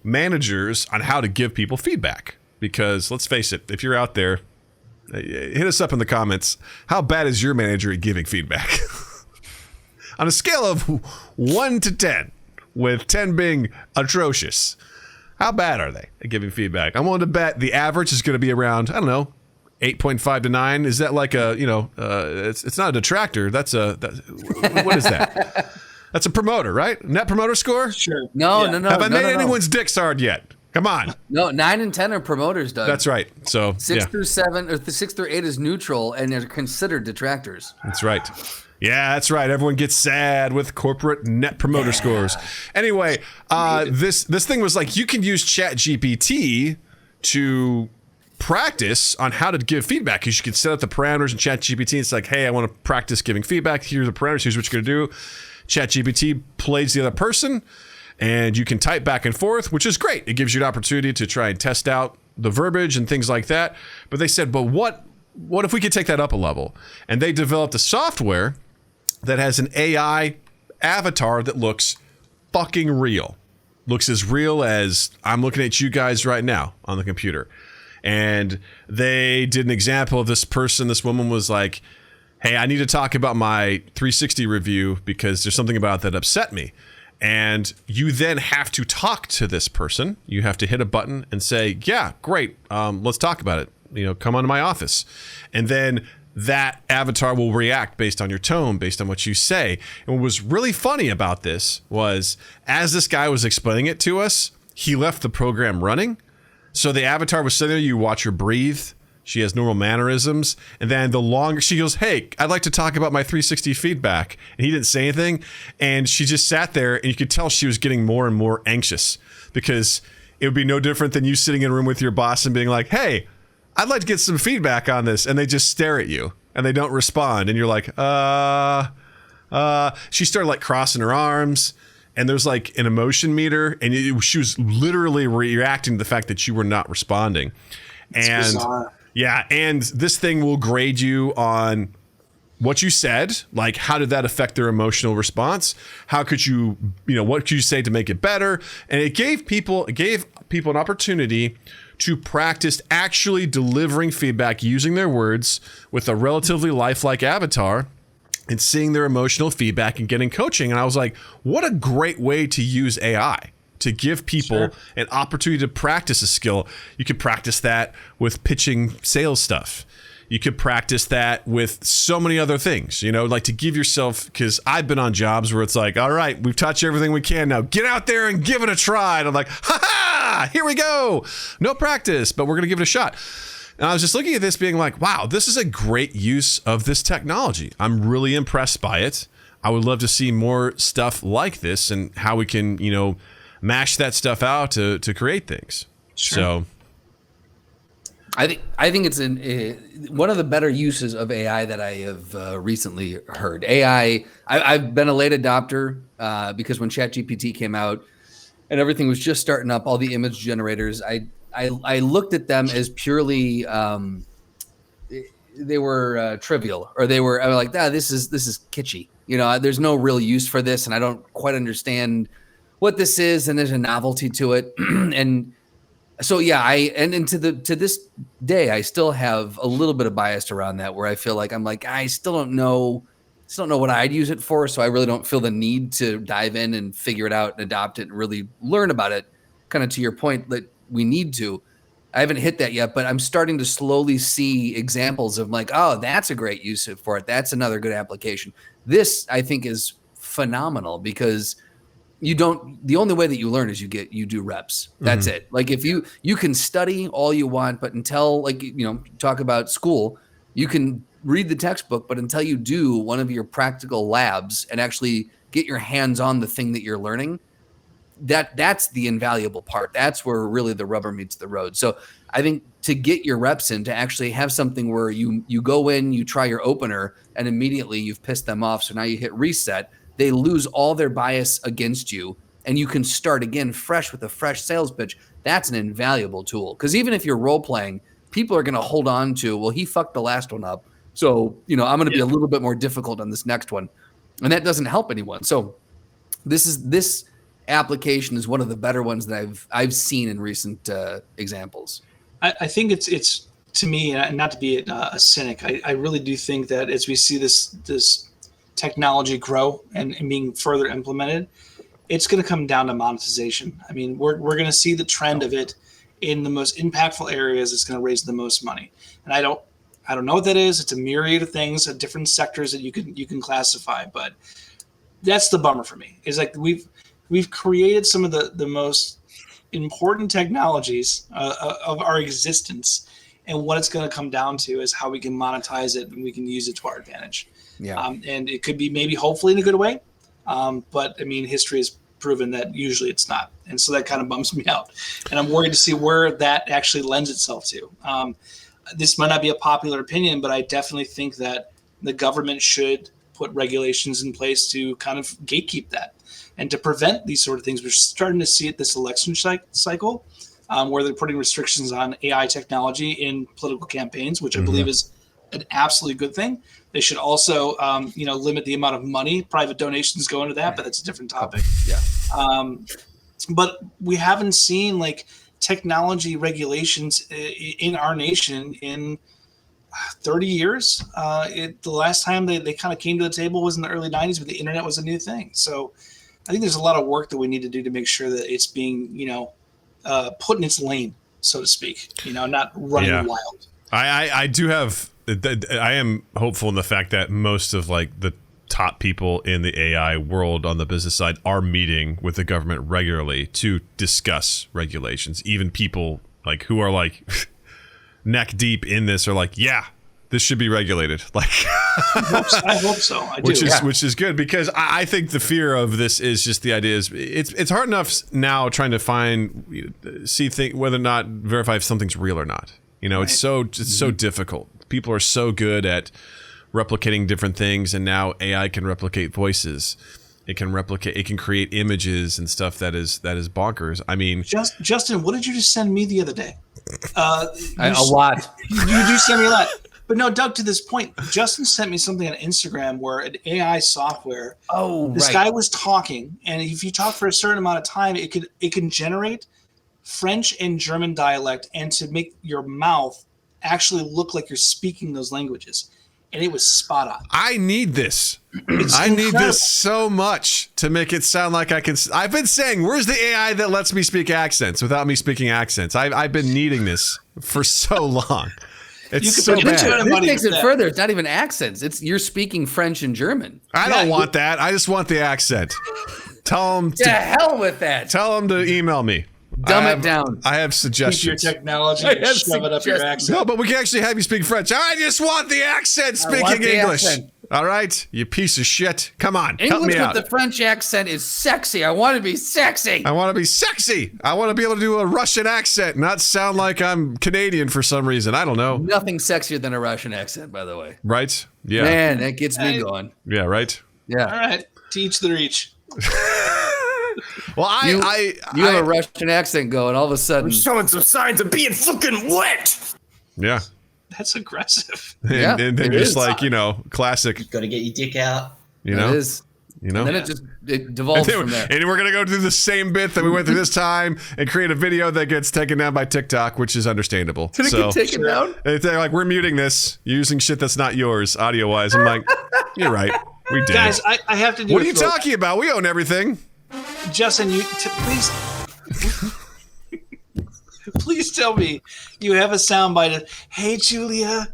managers on how to give people feedback. Because let's face it, if you're out there, hit us up in the comments. How bad is your manager at giving feedback? On a scale of 1 to 10, with 10 being atrocious, how bad are they at giving feedback? I'm willing to bet the average is going to be around, I don't know, 8.5 to 9. Is that like a, you know, it's not a detractor. What is that? That's a promoter, right? Net promoter score? Sure. No. Have I made anyone's dicks hard yet? Come on. No, 9 and 10 are promoters, Doug. That's right. So 6 through 7, or the 6 through 8 is neutral, and they're considered detractors. That's right. Yeah, that's right. Everyone gets sad with corporate net promoter scores. Anyway, this thing was like, you can use ChatGPT to practice on how to give feedback, because you can set up the parameters in ChatGPT. It's like, hey, I want to practice giving feedback. Here's the parameters. Here's what you're going to do. ChatGPT plays the other person, and you can type back and forth, which is great. It gives you an opportunity to try and test out the verbiage and things like that. But they said, but what if we could take that up a level? And they developed a software that has an AI avatar that looks fucking real. Looks as real as I'm looking at you guys right now on the computer. And they did an example of this person. This woman was like, hey, I need to talk about my 360 review because there's something about that upset me. And you then have to talk to this person. You have to hit a button and say, yeah, great. Let's talk about it. You know, come on to my office. And then that avatar will react based on your tone, based on what you say. And what was really funny about this was, as this guy was explaining it to us, he left the program running. So the avatar was sitting there, you watch her breathe. She has normal mannerisms. And then the longer she goes, hey, I'd like to talk about my 360 feedback. And he didn't say anything. And she just sat there, and you could tell she was getting more and more anxious, because it would be no different than you sitting in a room with your boss and being like, hey, I'd like to get some feedback on this. And they just stare at you and they don't respond. And you're like, she started like crossing her arms, and there's like an emotion meter, and she was literally reacting to the fact that you were not responding. It's bizarre. Yeah. And this thing will grade you on what you said, like how did that affect their emotional response? How could you, what could you say to make it better? And it gave people an opportunity to practice actually delivering feedback using their words with a relatively lifelike avatar and seeing their emotional feedback and getting coaching. And I was like, what a great way to use AI to give people an opportunity to practice a skill. You could practice that with pitching sales stuff. You could practice that with so many other things, like to give yourself, because I've been on jobs where it's like, all right, we've touched everything we can. Now get out there and give it a try. And I'm like, here we go. No practice, but we're going to give it a shot. And I was just looking at this being like, wow, this is a great use of this technology. I'm really impressed by it. I would love to see more stuff like this and how we can, mash that stuff out to create things. Sure. So I think it's one of the better uses of AI that I have recently heard. AI, I've been a late adopter because when ChatGPT came out and everything was just starting up, all the image generators, I looked at them as purely they were trivial, or I was like, this is kitschy. There's no real use for this, and I don't quite understand what this is, and there's a novelty to it, and. So yeah, and to this day, I still have a little bit of bias around that, where I feel like I still don't know what I'd use it for, so I really don't feel the need to dive in and figure it out and adopt it and really learn about it. Kind of to your point that we need to. I haven't hit that yet, but I'm starting to slowly see examples of like, oh, that's a great use for it. That's another good application. This I think is phenomenal because. The only way that you learn is you do reps. That's it. Like if you can study all you want, but until talk about school, you can read the textbook, but until you do one of your practical labs and actually get your hands on the thing that you're learning, that's the invaluable part. That's where really the rubber meets the road. So I think to get your reps in, to actually have something where you go in, you try your opener, and immediately you've pissed them off. So now you hit reset. They lose all their bias against you, and you can start again fresh with a fresh sales pitch. That's an invaluable tool. Because even if you're role playing, people are going to hold on to, well, he fucked the last one up. So, I'm going to be a little bit more difficult on this next one. And that doesn't help anyone. So this application is one of the better ones that I've seen in recent examples. I think it's to me, and not to be a cynic, I really do think that as we see this technology grow and being further implemented, it's going to come down to monetization. I mean, we're going to see the trend of it in the most impactful areas. It's going to raise the most money. And I don't know what that is. It's a myriad of things at different sectors that you can classify, but that's the bummer for me. Is like we've created some of the most important technologies of our existence, and what it's going to come down to is how we can monetize it and we can use it to our advantage. Yeah. And it could be maybe hopefully in a good way. But I mean, history has proven that usually it's not. And so that kind of bums me out. And I'm worried to see where that actually lends itself to. This might not be a popular opinion, but I definitely think that the government should put regulations in place to kind of gatekeep that and to prevent these sort of things. We're starting to see it this election cycle where they're putting restrictions on AI technology in political campaigns, which I believe is an absolutely good thing. They should also, limit the amount of money private donations go into that, but that's a different topic. Yeah. But we haven't seen like technology regulations in our nation in 30 years. The last time they kind of came to the table was in the early 90s, but the internet was a new thing. So I think there's a lot of work that we need to do to make sure that it's being, put in its lane, so to speak, not running wild. I am hopeful in the fact that most of like the top people in the AI world on the business side are meeting with the government regularly to discuss regulations. Even people like who are like neck deep in this are like, yeah, this should be regulated. Like, I hope so. I do. Which is good, because I think the fear of this is just the idea is it's hard enough now trying to whether or not verify if something's real or not. Right. It's so difficult. People are so good at replicating different things, and now AI can replicate voices. It can create images and stuff that is bonkers. I mean, Justin, what did you just send me the other day? A lot. You do send me a lot. But no, Doug, to this point, Justin sent me something on Instagram where an AI software. This guy was talking, and if you talk for a certain amount of time, it can generate French and German dialect, and to make your mouth actually look like you're speaking those languages. And it was spot on. I need this. I need this so much to make it sound like I can. I've been saying, where's the AI that lets me speak accents without me speaking accents? I've been needing this for so long. It's so bad. This takes it further. It's not even accents. You're speaking French and German. I don't want that. I just want the accent. Tell them to hell with that. Tell them to email me. Dumb it down. I have suggestions. Keep your technology and shove it up your accent. No, but we can actually have you speak French. I just want the accent speaking English. All right, you piece of shit. Come on, help English me out. with the French accent is sexy. I want to be sexy. I want to be sexy. I want to be able to do a Russian accent, not sound like I'm Canadian for some reason. I don't know. Nothing sexier than a Russian accent, by the way. Right? Yeah. Man, that gets me going. Yeah, right? Yeah. All right. To each their each. Well, You have a Russian accent going, all of a sudden. Showing some signs of being fucking wet. Yeah. That's aggressive. Yeah, and then it just is. like, classic, Got to get your dick out. you know? It is. You know? And then it devolves from there. And we're going to go through the same bit that we went through this time and create a video that gets taken down by TikTok, which is understandable. Did it get taken down? They're like, we're muting this, using shit that's not yours, audio-wise. I'm like, you're right. We did. Guys, I have to do What a are you throw- talking about? We own everything. Justin, please please tell me you have a soundbite of, hey, Julia.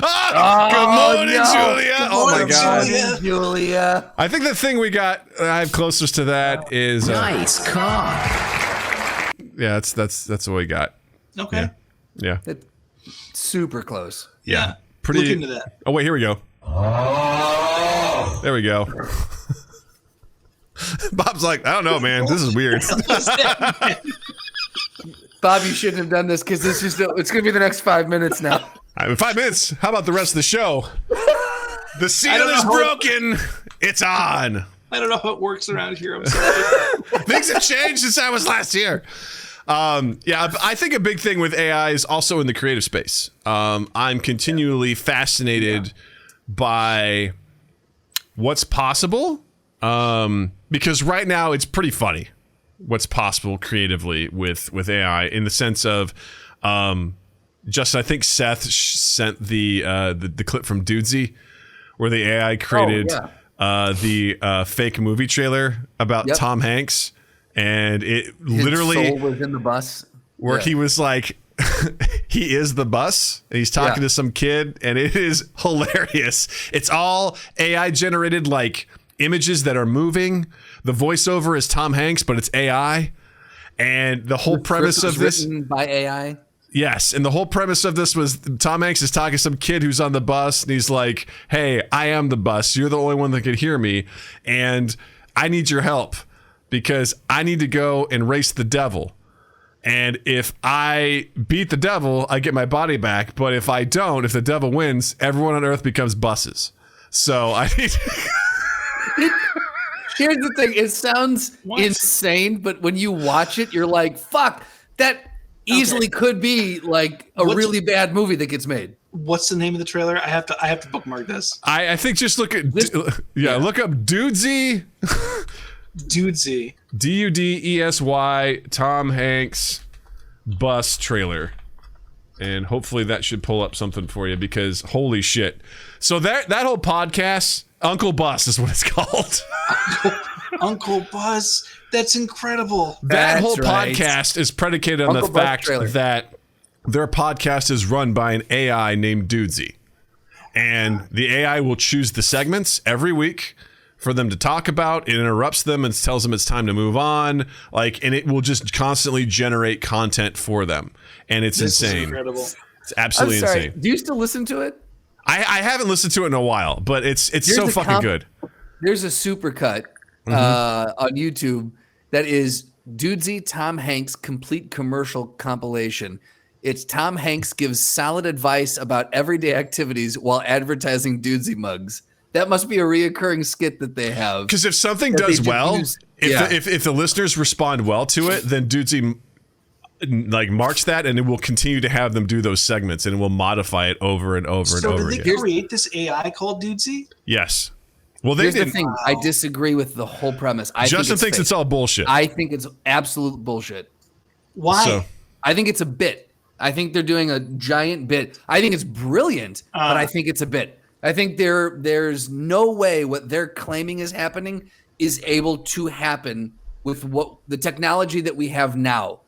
Good morning, no. Julia. Good Oh, my morning, God. Julia. Julia. I think the thing I have closest to that is... Nice cock. yeah, that's what we got. Okay. Yeah. Super close. Yeah. Pretty... Look into that. Oh, wait, here we go. There we go. Bob's like, I don't know, man. This is weird. Bob, you shouldn't have done this because it's going to be the next 5 minutes now. In 5 minutes. How about the rest of the show? The seal don't know is how- broken. It's on. I don't know how it works around here. I'm sorry. Things have changed since I was last year. I think a big thing with AI is also in the creative space. I'm continually fascinated by what's possible. Because right now it's pretty funny what's possible creatively with AI in the sense of, just I think Seth sent the clip from Dudesy where the AI created the fake movie trailer about Tom Hanks, and it literally His soul was in the bus. where Yeah. he was like, he is the bus, and he's talking to some kid, and it is hilarious. It's all AI generated, like images that are moving. The voiceover is Tom Hanks, but it's AI, and the whole premise of this. Written by AI. Yes, and the whole premise of this was Tom Hanks is talking to some kid who's on the bus, and he's like, hey, I am the bus. You're the only one that can hear me, and I need your help because I need to go and race the devil. And if I beat the devil, I get my body back. But if I don't, if the devil wins, everyone on Earth becomes buses. So I need Here's the thing. It sounds insane, but when you watch it, you're like, fuck, that easily could be like a really bad movie that gets made. What's the name of the trailer? I have to bookmark this. I think just look at look up Dudesy. Dudesy. Dudesy Tom Hanks bus trailer. And hopefully that should pull up something for you because holy shit. So that whole podcast, Uncle Bus is what it's called. Uncle Buzz. That's incredible. That whole right. podcast is predicated on Uncle the Buzz fact trailer. that their podcast is run by an AI named Dudesy. And the AI will choose the segments every week for them to talk about. It interrupts them and tells them it's time to move on. And it will just constantly generate content for them. And it's This is insane. incredible. It's absolutely I'm sorry. insane. Do you still listen to it? I haven't listened to it in a while, but it's Here's so the fucking good. There's a supercut on YouTube that is Dudesy Tom Hanks complete commercial compilation. It's Tom Hanks gives solid advice about everyday activities while advertising Dudesy mugs. That must be a reoccurring skit that they have. Because if something that they does just well, use- if the listeners respond well to it, then Dudesy marks that, and it will continue to have them do those segments, and it will modify it over and over and So over did again. they create this AI called Dudesy? Yes. Well, they Here's the did. thing. I disagree with the whole premise. Justin thinks fake. it's all bullshit. I think it's absolute bullshit. Why? So- I think it's a bit. I think they're doing a giant bit. I think it's brilliant, but I think it's a bit. I think there's no way what they're claiming is happening is able to happen with what the technology that we have now.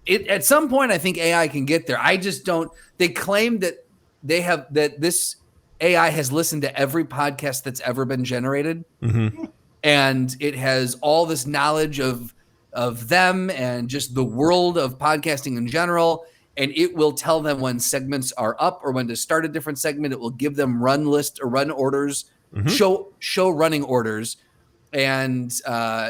At some point, I think AI can get there. I just don't. They claim that this AI has listened to every podcast that's ever been generated, and it has all this knowledge of them and just the world of podcasting in general. And it will tell them when segments are up or when to start a different segment. It will give them run list or run orders show running orders, and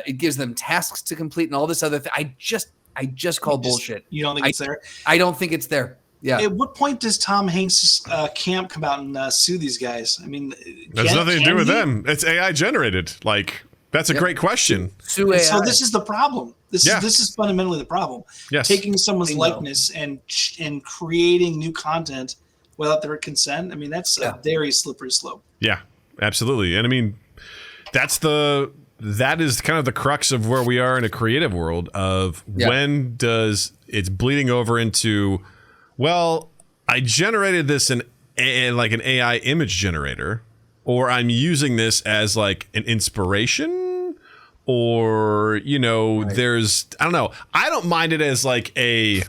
it gives them tasks to complete and all this other thing. I just call bullshit. You don't think it's there? I don't think it's there. Yeah. At what point does Tom Hanks' camp come out and sue these guys? I mean, there's nothing to do with them. It's AI generated. Like, that's a great question. Sue AI. So this is the problem. This is fundamentally the problem. Yes. Taking someone's likeness and creating new content without their consent. I mean, that's a very slippery slope. Yeah, absolutely. And I mean, that is kind of the crux of where we are in a creative world of when does it's bleeding over into, well, I generated this in like an AI image generator, or I'm using this as like an inspiration, or, there's, I don't know. I don't mind it as like a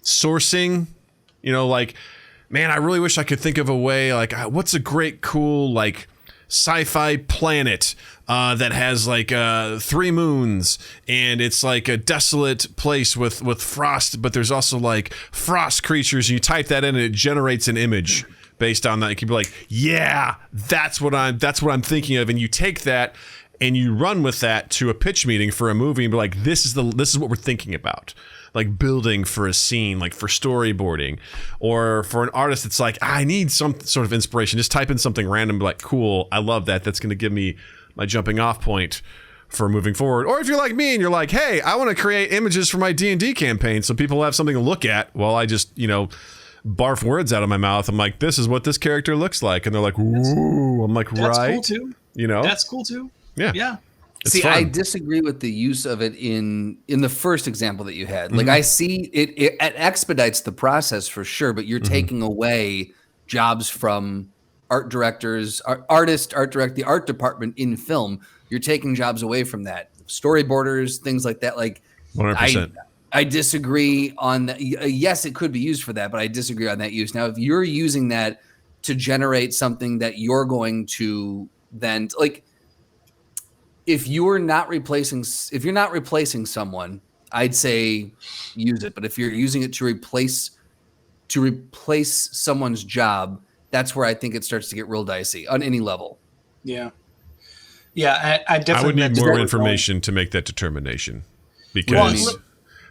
sourcing, like, man, I really wish I could think of a way, like, what's a great, cool, like, sci-fi planet that has like 3 moons, and it's like a desolate place with frost, but there's also like frost creatures. You type that in and it generates an image based on that. You can be like, yeah, that's what I'm thinking of, and you take that and you run with that to a pitch meeting for a movie and be like, this is what we're thinking about. Like building for a scene, like for storyboarding, or for an artist, it's like, I need some sort of inspiration. Just type in something random, be like, cool, I love that. That's going to give me my jumping off point for moving forward. Or if you're like me and you're like, hey, I want to create images for my D&D campaign so people have something to look at while I just, barf words out of my mouth. I'm like, this is what this character looks like. And they're like, ooh. I'm like, that's right. Cool too. That's cool too. Yeah. Yeah. It's See, fun. I disagree with the use of it in the first example that you had. Like, I see it expedites the process for sure, but you're taking away jobs from art directors, art director, the art department in film. You're taking jobs away from that. Storyboarders, things like that. Like, 100%. I disagree on that. Yes, it could be used for that, but I disagree on that use. Now, if you're using that to generate something that you're going to then, like, if you're not replacing someone, I'd say use it. But if you're using it to replace someone's job, that's where I think it starts to get real dicey on any level. Yeah. Yeah, I definitely I would need more information to make that determination. Because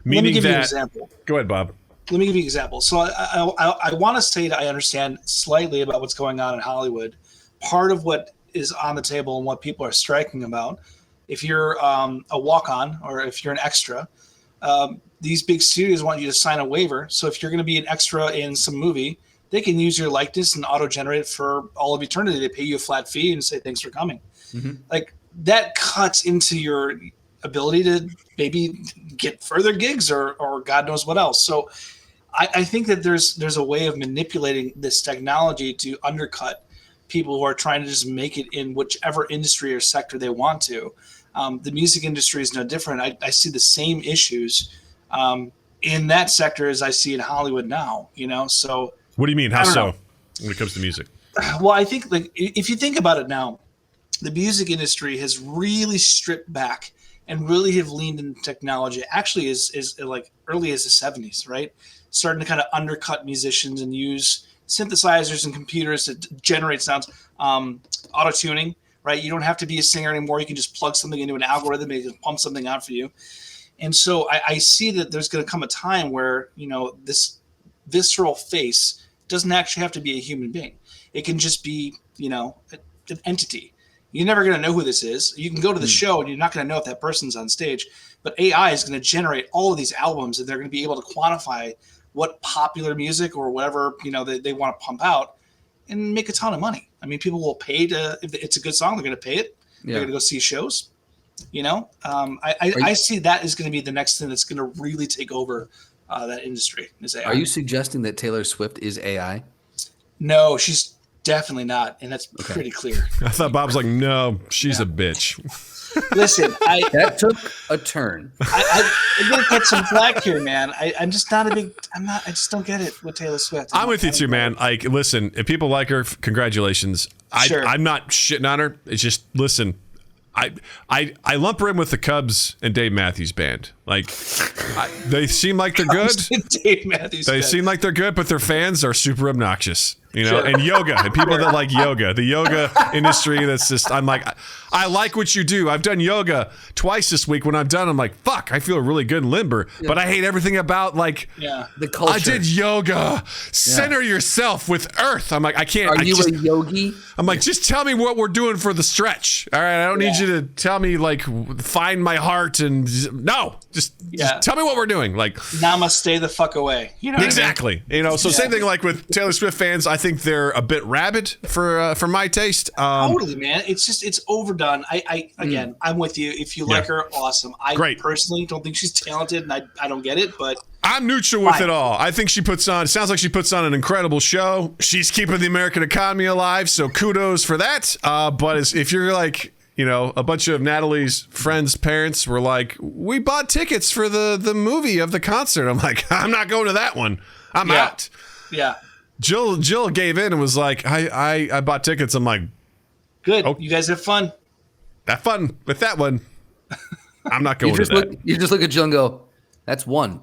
let me give you an example. Go ahead, Bob. Let me give you an example. So I want to say that I understand slightly about what's going on in Hollywood. Part of what is on the table and what people are striking about, if you're a walk-on or if you're an extra, these big studios want you to sign a waiver. So if you're going to be an extra in some movie, they can use your likeness and auto-generate it for all of eternity. They pay you a flat fee and say, thanks for coming. Like, that cuts into your ability to maybe get further gigs or God knows what else. So I think that there's a way of manipulating this technology to undercut people who are trying to just make it in whichever industry or sector they want to. The music industry is no different. I see the same issues in that sector as I see in Hollywood now, so. What do you mean? How so when it comes to music? Well, I think, like, if you think about it now, the music industry has really stripped back and really have leaned into technology. Actually, is like early as the 70s, right? Starting to kind of undercut musicians and use synthesizers and computers to generate sounds, auto-tuning, right? You don't have to be a singer anymore. You can just plug something into an algorithm and it can pump something out for you. And so I see that there's going to come a time where, this visceral face doesn't actually have to be a human being. It can just be, an entity. You're never going to know who this is. You can go to the show and you're not going to know if that person's on stage, but AI is going to generate all of these albums and they're going to be able to quantify what popular music or whatever, they want to pump out and make a ton of money. I mean, people will pay if it's a good song, they're going to pay it. They're going to go see shows, I see that is going to be the next thing that's going to really take over that industry is AI. Are you suggesting that Taylor Swift is AI? No, she's definitely not. And that's pretty clear. I thought Bob's like, no, she's a bitch. Listen, that took a turn. I'm gonna get some flack here, man. I'm just not a big. I just don't get it with Taylor Swift. I'm with you too, man. Like, listen, if people like her, congratulations. Sure. I'm not shitting on her. It's just, listen, I lump her in with the Cubs and Dave Matthews Band. Like, they seem like they're good. Dave Matthews. They seem like they're good, but their fans are super obnoxious. you know, and yoga, and people that like yoga, the yoga industry. That's just, I'm like, I like what you do. I've done yoga twice this week. When I'm done, I'm like, fuck, I feel really good and limber, but I hate everything about like, the culture. I did yoga. Center yourself with earth. I'm like, I can't. Are you a yogi? I'm like, just tell me what we're doing for the stretch. All right, I don't need you to tell me like find my heart and just tell me what we're doing. Like, namaste the fuck away. You know what exactly. I mean? You know, so same thing like with Taylor Swift fans. I think they're a bit rabid for my taste. Totally, man. It's overdone. Again, I'm with you. If you like her, awesome. I personally don't think she's talented, and I don't get it, but I'm neutral with it all. I think it sounds like she puts on an incredible show. She's keeping the American economy alive, so kudos for that. But if you're like, you know, a bunch of Natalie's friends' parents were like, we bought tickets for the movie of the concert. I'm like, I'm not going to that one. I'm out. Yeah. Jill gave in and was like, I bought tickets. I'm like, good. Oh, you guys have fun. Have fun with that one. I'm not going to that. You just look at Jill and go, that's one.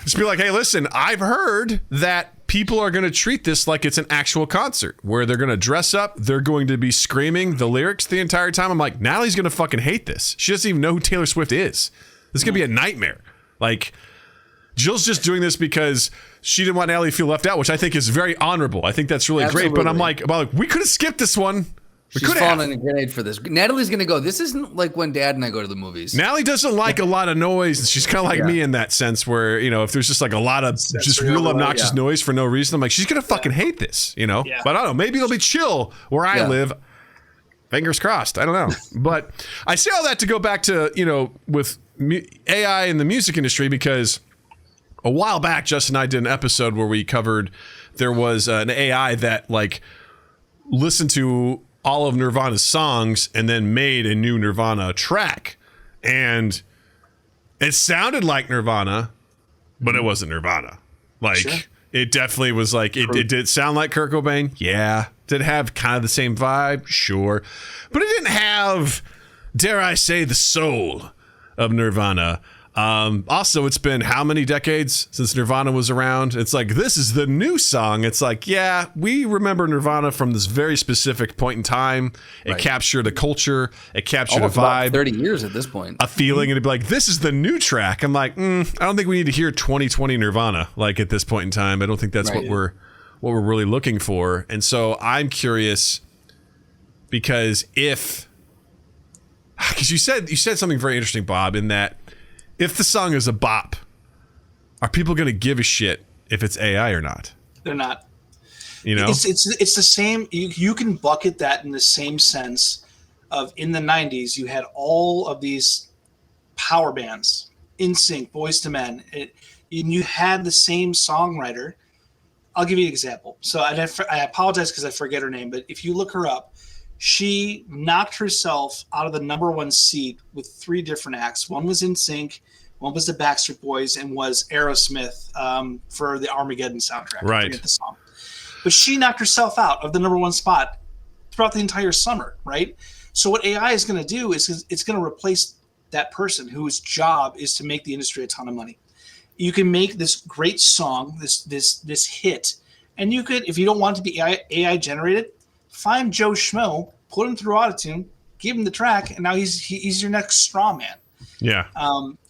Just be like, hey, listen, I've heard that people are going to treat this like it's an actual concert where they're going to dress up. They're going to be screaming the lyrics the entire time. I'm like, Natalie's going to fucking hate this. She doesn't even know who Taylor Swift is. This is going to be a nightmare. Like, Jill's just doing this because she didn't want Natalie to feel left out, which I think is very honorable. I think that's really great. But I'm like, we could have skipped this one. She's falling in a grenade for this. Natalie's going to go, this isn't like when Dad and I go to the movies. Natalie doesn't like a lot of noise. She's kind of like me in that sense where, you know, if there's just like a lot of just real obnoxious noise for no reason, I'm like, she's going to fucking hate this, you know? Yeah. But I don't know. Maybe it'll be chill where I live. Fingers crossed. I don't know. But I say all that to go back to, you know, with AI in the music industry, because a while back, Justin and I did an episode where we covered, there was an AI that like listened to all of Nirvana's songs and then made a new Nirvana track. And it sounded like Nirvana, but it wasn't Nirvana. Like, it definitely was like, it did sound like Kurt Cobain. Yeah. Did it have kind of the same vibe? Sure. But it didn't have, dare I say, the soul of Nirvana. Also, it's been how many decades since Nirvana was around? It's like, this is the new song. It's like, yeah, we remember Nirvana from this very specific point in time. It captured a culture. It captured a vibe. 30 years at this point. A feeling. And it'd be like, this is the new track. I'm like, I don't think we need to hear 2020 Nirvana like at this point in time. I don't think that's what we're really looking for. And so I'm curious because you said something very interesting, Bob, in that if the song is a bop, are people going to give a shit if it's AI or not? They're not. You know, it's the same. You can bucket that in the same sense of in the 90s, you had all of these power bands, NSYNC, Boyz II Men, and you had the same songwriter. I'll give you an example. So I apologize because I forget her name, but if you look her up, she knocked herself out of the number one seat with 3 different acts. One was NSYNC, one was the Backstreet Boys, and was Aerosmith for the Armageddon soundtrack. Right. I forget the song. But she knocked herself out of the number one spot throughout the entire summer, right? So what AI is going to do is it's going to replace that person whose job is to make the industry a ton of money. You can make this great song, this hit, and you could, if you don't want it to be AI generated, find Joe Schmo, put him through Autotune, give him the track, and now he's your next straw man. Yeah.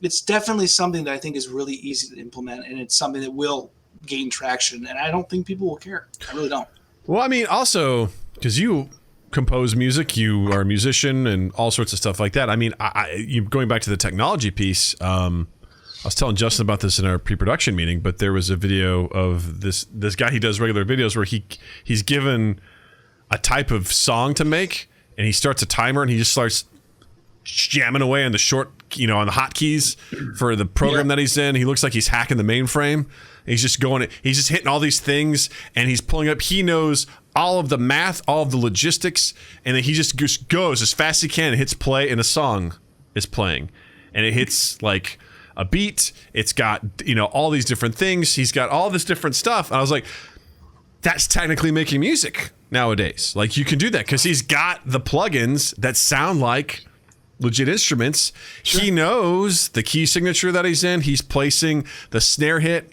It's definitely something that I think is really easy to implement, and it's something that will gain traction, and I don't think people will care. I really don't. Well, I mean, also, because you compose music, you are a musician and all sorts of stuff like that. I mean, you going back to the technology piece, I was telling Justin about this in our pre-production meeting, but there was a video of this guy. He does regular videos where he's given a type of song to make, and he starts a timer, and he just starts jamming away on the on the hotkeys for the program that he's in. He looks like he's hacking the mainframe. He's just he's just hitting all these things, and he's pulling up. He knows all of the math, all of the logistics, and then he just goes as fast as he can and hits play, and a song is playing, and it hits like a beat. It's got all these different things. He's got all this different stuff, and I was like, that's technically making music nowadays. Like, you can do that because he's got the plugins that sound like legit instruments. Sure. He knows the key signature that he's in. He's placing the snare hit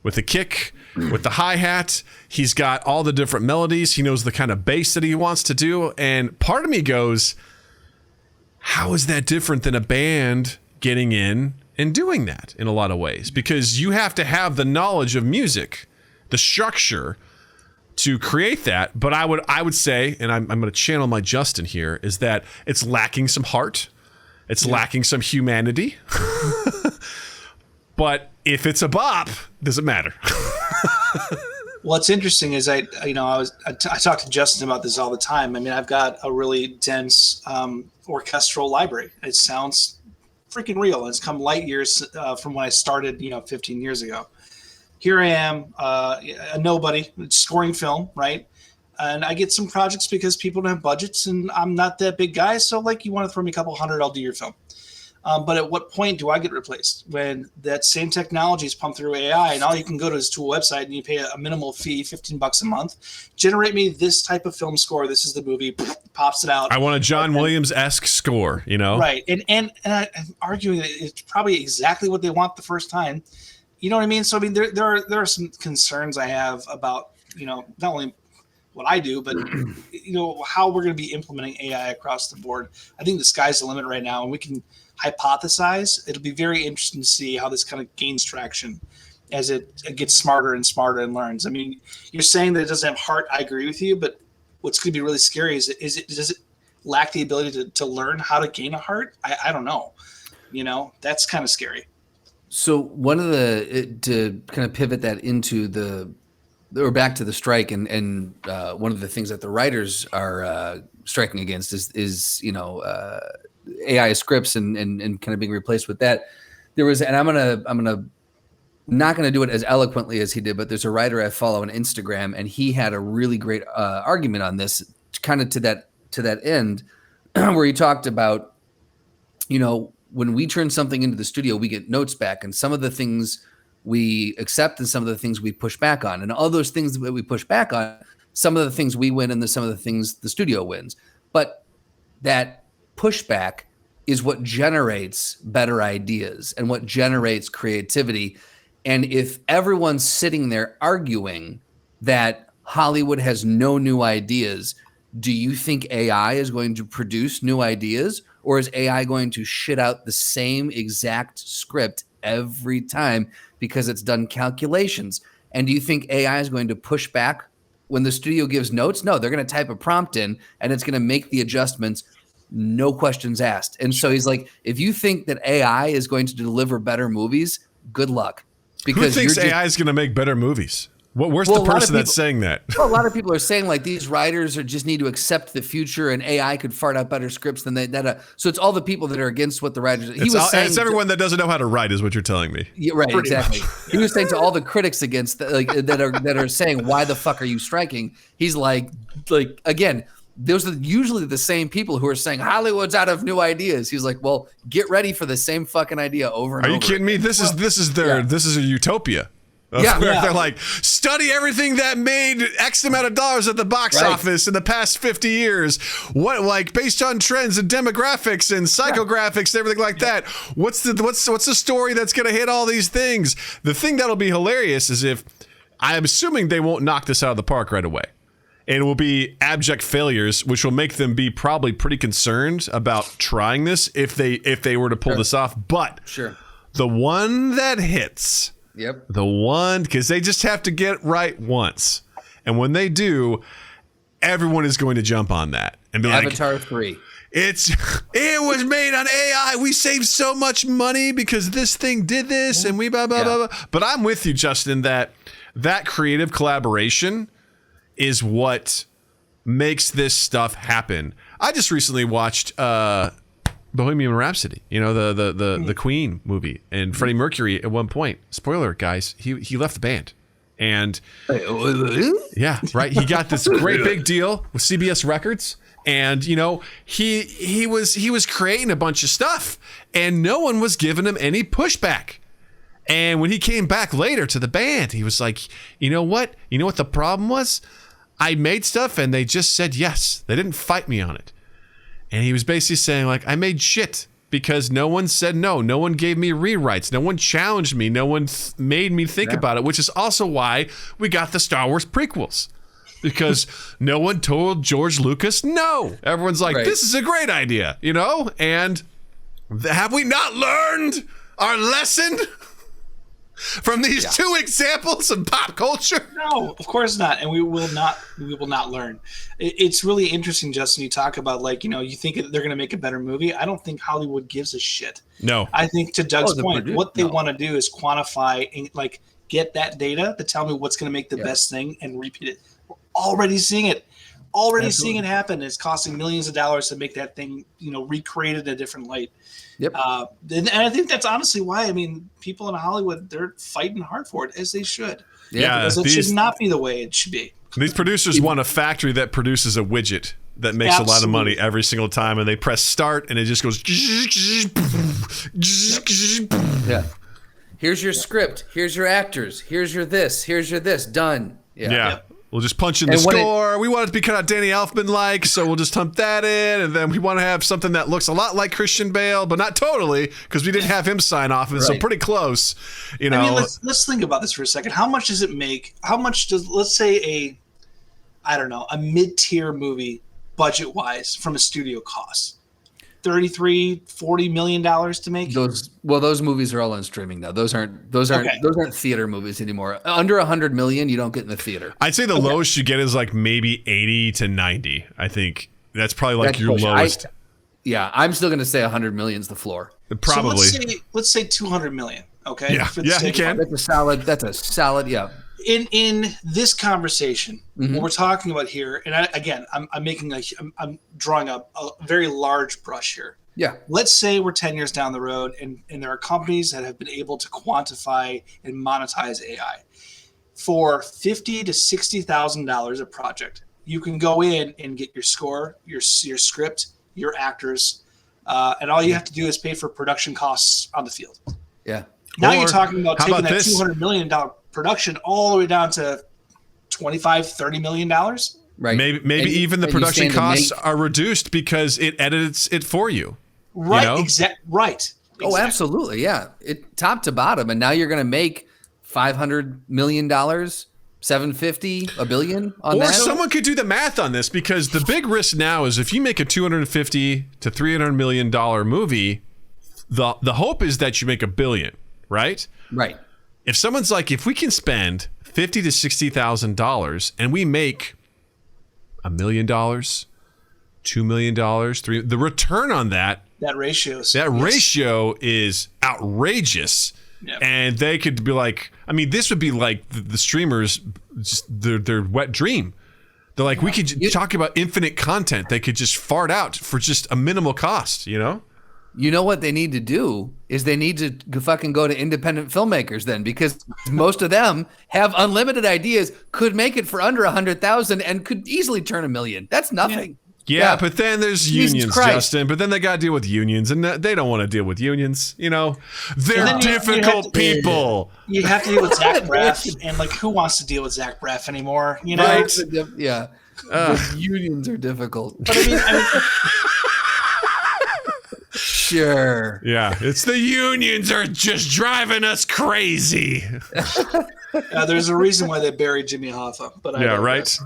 with the kick, with the hi-hat. He's got all the different melodies. He knows the kind of bass that he wants to do. And part of me goes, how is that different than a band getting in and doing that in a lot of ways? Because you have to have the knowledge of music, the structure to create that. But I would say, and I'm going to channel my Justin here, is that it's lacking some heart. It's lacking some humanity. But if it's a bop, doesn't matter. What's interesting is I talk to Justin about this all the time. I mean, I've got a really dense orchestral library. It sounds freaking real. It's come light years from when I started, 15 years ago. Here I am, a nobody, scoring film, right? And I get some projects because people don't have budgets, and I'm not that big guy. So, you want to throw me a couple hundred, I'll do your film. But at what point do I get replaced? When that same technology is pumped through AI, and all you can go to is to a website and you pay a minimal fee, $15 a month, generate me this type of film score. This is the movie, pops it out. I want a John Williams-esque score, Right. And I'm arguing that it's probably exactly what they want the first time. You know what I mean? So, I mean, there are some concerns I have about, not only what I do, but, how we're going to be implementing AI across the board. I think the sky's the limit right now, and we can hypothesize. It'll be very interesting to see how this kind of gains traction as it gets smarter and smarter and learns. I mean, you're saying that it doesn't have heart. I agree with you, but what's going to be really scary is does it lack the ability to learn how to gain a heart? I don't know. That's kind of scary. So one of to kind of pivot that into or back to the strike, and one of the things that the writers are striking against is AI scripts and kind of being replaced with that. There was, and I'm not gonna do it as eloquently as he did, but there's a writer I follow on Instagram, and he had a really great argument on this, kind of to that end, where he talked about, when we turn something into the studio, we get notes back, and some of the things we accept and some of the things we push back on. And all those things that we push back on, some of the things we win and some of the things the studio wins. But that pushback is what generates better ideas and what generates creativity. And if everyone's sitting there arguing that Hollywood has no new ideas, do you think AI is going to produce new ideas? Or is AI going to shit out the same exact script every time because it's done calculations? And do you think AI is going to push back when the studio gives notes? No, they're going to type a prompt in and it's going to make the adjustments, no questions asked. And so he's like, if you think that AI is going to deliver better movies, good luck. Because who thinks AI is going to make better movies? Where's the person that's saying that? Well, a lot of people are saying these writers just need to accept the future, and AI could fart out better scripts than that. So it's all the people that are against what the writers. It's everyone that doesn't know how to write, is what you're telling me. Yeah, right, exactly. He was saying to all the critics against that are saying, why the fuck are you striking? He's like again, those are usually the same people who are saying Hollywood's out of new ideas. He's like, well, get ready for the same fucking idea over and over. Are you kidding me? This is a utopia. They're like, study everything that made X amount of dollars at the box office in the past 50 years. What, based on trends and demographics and psychographics and everything like that. What's the story that's going to hit all these things? The thing that'll be hilarious is if, I'm assuming they won't knock this out of the park right away. And it will be abject failures, which will make them be probably pretty concerned about trying this if they were to pull this off. But the one that hits. Yep. The one, because they just have to get it right once. And when they do, everyone is going to jump on that and be Avatar 3. It was made on AI. We saved so much money because this thing did this and we blah, blah, blah, blah. But I'm with you, Justin, that creative collaboration is what makes this stuff happen. I just recently watched Bohemian Rhapsody, the Queen movie, and Freddie Mercury at one point, spoiler guys, he left the band, and yeah, right, he got this great big deal with CBS Records, and he was creating a bunch of stuff, and no one was giving him any pushback. And when he came back later to the band, he was like, you know what the problem was? I made stuff and they just said yes. They didn't fight me on it. And he was basically saying, I made shit. because no one said no. No one gave me rewrites. No one challenged me. No one made me think about it, which is also why we got the Star Wars prequels. Because no one told George Lucas no. Everyone's like, this is a great idea, you know? And have we not learned our lesson from these two examples of pop culture? No, of course not. And we will not learn. It's really interesting, Justin. You talk about, like, you know, you think they're going to make a better movie. I don't think Hollywood gives a shit. No. I think, to Doug's point, what they want to do is quantify and, like, get that data to tell me what's going to make the best thing and repeat it. We're already seeing it. Seeing it happen. It's costing millions of dollars to make that thing, you know, recreated in a different light. Yep. And I think that's honestly why, I mean, people in Hollywood, they're fighting hard for it, as they should. Yeah, because it should not be the way it should be. These producers want a factory that produces a widget that makes a lot of money every single time, and they press start, and it just goes. Yeah. Here's your script. Here's your actors. Here's your this. Here's your this. Done. Yeah. We'll just punch in the score. We want it to be kind of Danny Elfman-like, so we'll just hump that in. And then we want to have something that looks a lot like Christian Bale, but not totally, because we didn't have him sign off. And so pretty close. You know. I mean, let's think about this for a second. How much does it make? How much does, let's say, a mid-tier movie, budget-wise, from a studio cost? $33-40 million to make? Those movies are all on streaming now. Those aren't theater movies anymore. Under $100 million, you don't get in the theater. I'd say the lowest you get is like maybe 80 to 90. I think that's probably like your lowest. I'm still going to say 100 million is the floor. Probably. So let's say 200 million. Okay. Yeah, you can. That's a solid. Yeah. In this conversation, what we're talking about here, and I'm drawing a very large brush here. Yeah. Let's say we're 10 years down the road, and there are companies that have been able to quantify and monetize AI for $50,000 to $60,000 a project. You can go in and get your score, your script, your actors, and all you have to do is pay for production costs on the field. Yeah. Now you're talking about taking that $200 million production all the way down to $25-30 million. Right. Maybe even the production costs are reduced because it edits it for you. Right. You know? Right. Oh, absolutely. Yeah. It top to bottom, and now you're going to make $500 million, $750, $1 billion on that. Or someone could do the math on this, because the big risk now is if you make a $250 to $300 million movie, the hope is that you make $1 billion, right? Right. If someone's like, if we can spend $50,000 to $60,000 and we make $1 million, $2 million, the return on that ratio is outrageous. Yep. And they could be like, I mean, this would be like the streamers, just their wet dream. They're like, we could talk about infinite content. They could just fart out for just a minimal cost, you know? You know what they need to do is they need to fucking go to independent filmmakers then, because most of them have unlimited ideas, could make it for under 100,000 and could easily turn $1 million. That's nothing. Yeah, but then there's Jesus unions, Christ. Justin. But then they got to deal with unions, and they don't want to deal with unions. You know, they're difficult people. You have to deal with Zach Braff, and like, who wants to deal with Zach Braff anymore? You know, Right. Yeah. The unions are difficult. But I mean, Sure. Yeah, it's the unions are just driving us crazy. there's a reason why they buried Jimmy Hoffa. But right.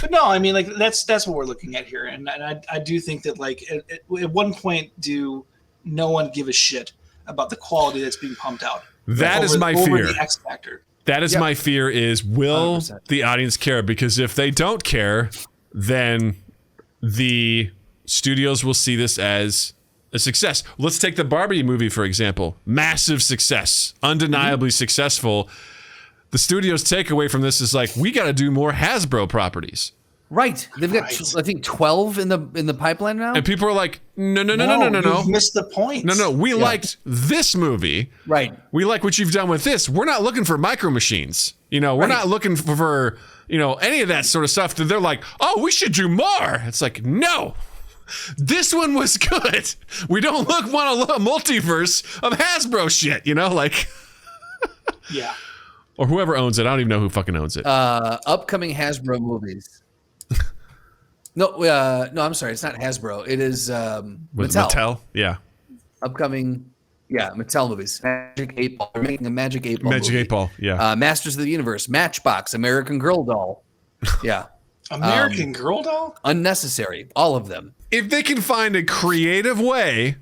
But no, I mean, like, that's what we're looking at here, and I do think that, like, at one point, do no one give a shit about the quality that's being pumped out? That is my fear. The X factor. That is my fear. Is will 100%. The audience care? Because if they don't care, then the studios will see this as a success. Let's take the Barbie movie, for example. Massive success, undeniably successful. The studio's takeaway from this is like, we got to do more Hasbro properties. Right. They've got, I think, 12 in the pipeline now. And people are like, no. You've missed the point. No. We liked this movie. Right. We like what you've done with this. We're not looking for micro machines. You know, we're not looking for any of that sort of stuff. They're like, oh, we should do more. It's like, no. This one was good. We don't want a multiverse of Hasbro shit, you know, like. Yeah. Or whoever owns it. I don't even know who fucking owns it. Upcoming Hasbro movies. No, I'm sorry. It's not Hasbro. It is Mattel. Yeah. Upcoming, Mattel movies. Magic 8 Ball. They're making a Magic 8 Ball Magic movie. 8 Ball. Yeah. Masters of the Universe, Matchbox, American Girl Doll. Yeah. American Girl doll? Unnecessary. All of them. If they can find a creative way,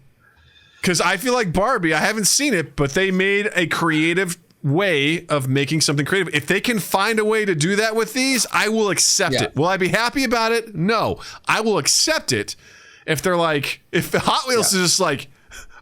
because I feel like Barbie, I haven't seen it, but they made a creative way of making something creative. If they can find a way to do that with these, I will accept it. Will I be happy about it? No. I will accept it if they're like, if Hot Wheels is just like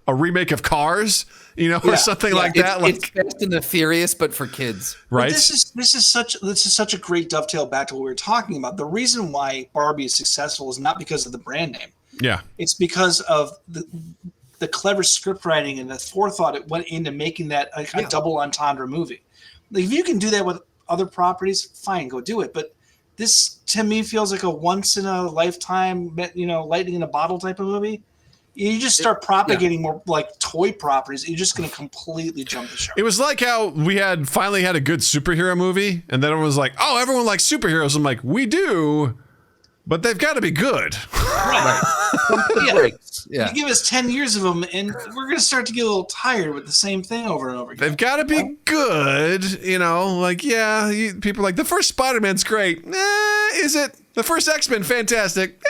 a remake of Cars, or something like that. It's Fast and the Furious, but for kids. Right. This is such a great dovetail back to what we were talking about. The reason why Barbie is successful is not because of the brand name. Yeah. It's because of the clever script writing and the forethought it went into making that a double entendre movie. Like, if you can do that with other properties, fine, go do it. But this, to me, feels like a once in a lifetime, lightning in a bottle type of movie. You just start propagating more like toy properties. You're just going to completely jump the shark. It was like how we finally had a good superhero movie, and then everyone was like, "Oh, everyone likes superheroes." I'm like, "We do, but they've got to be good." Right. You give us 10 years of them, and we're going to start to get a little tired with the same thing over and over again. They've got to be good, people are like, the first Spider-Man's great. Is it? The first X-Men, fantastic.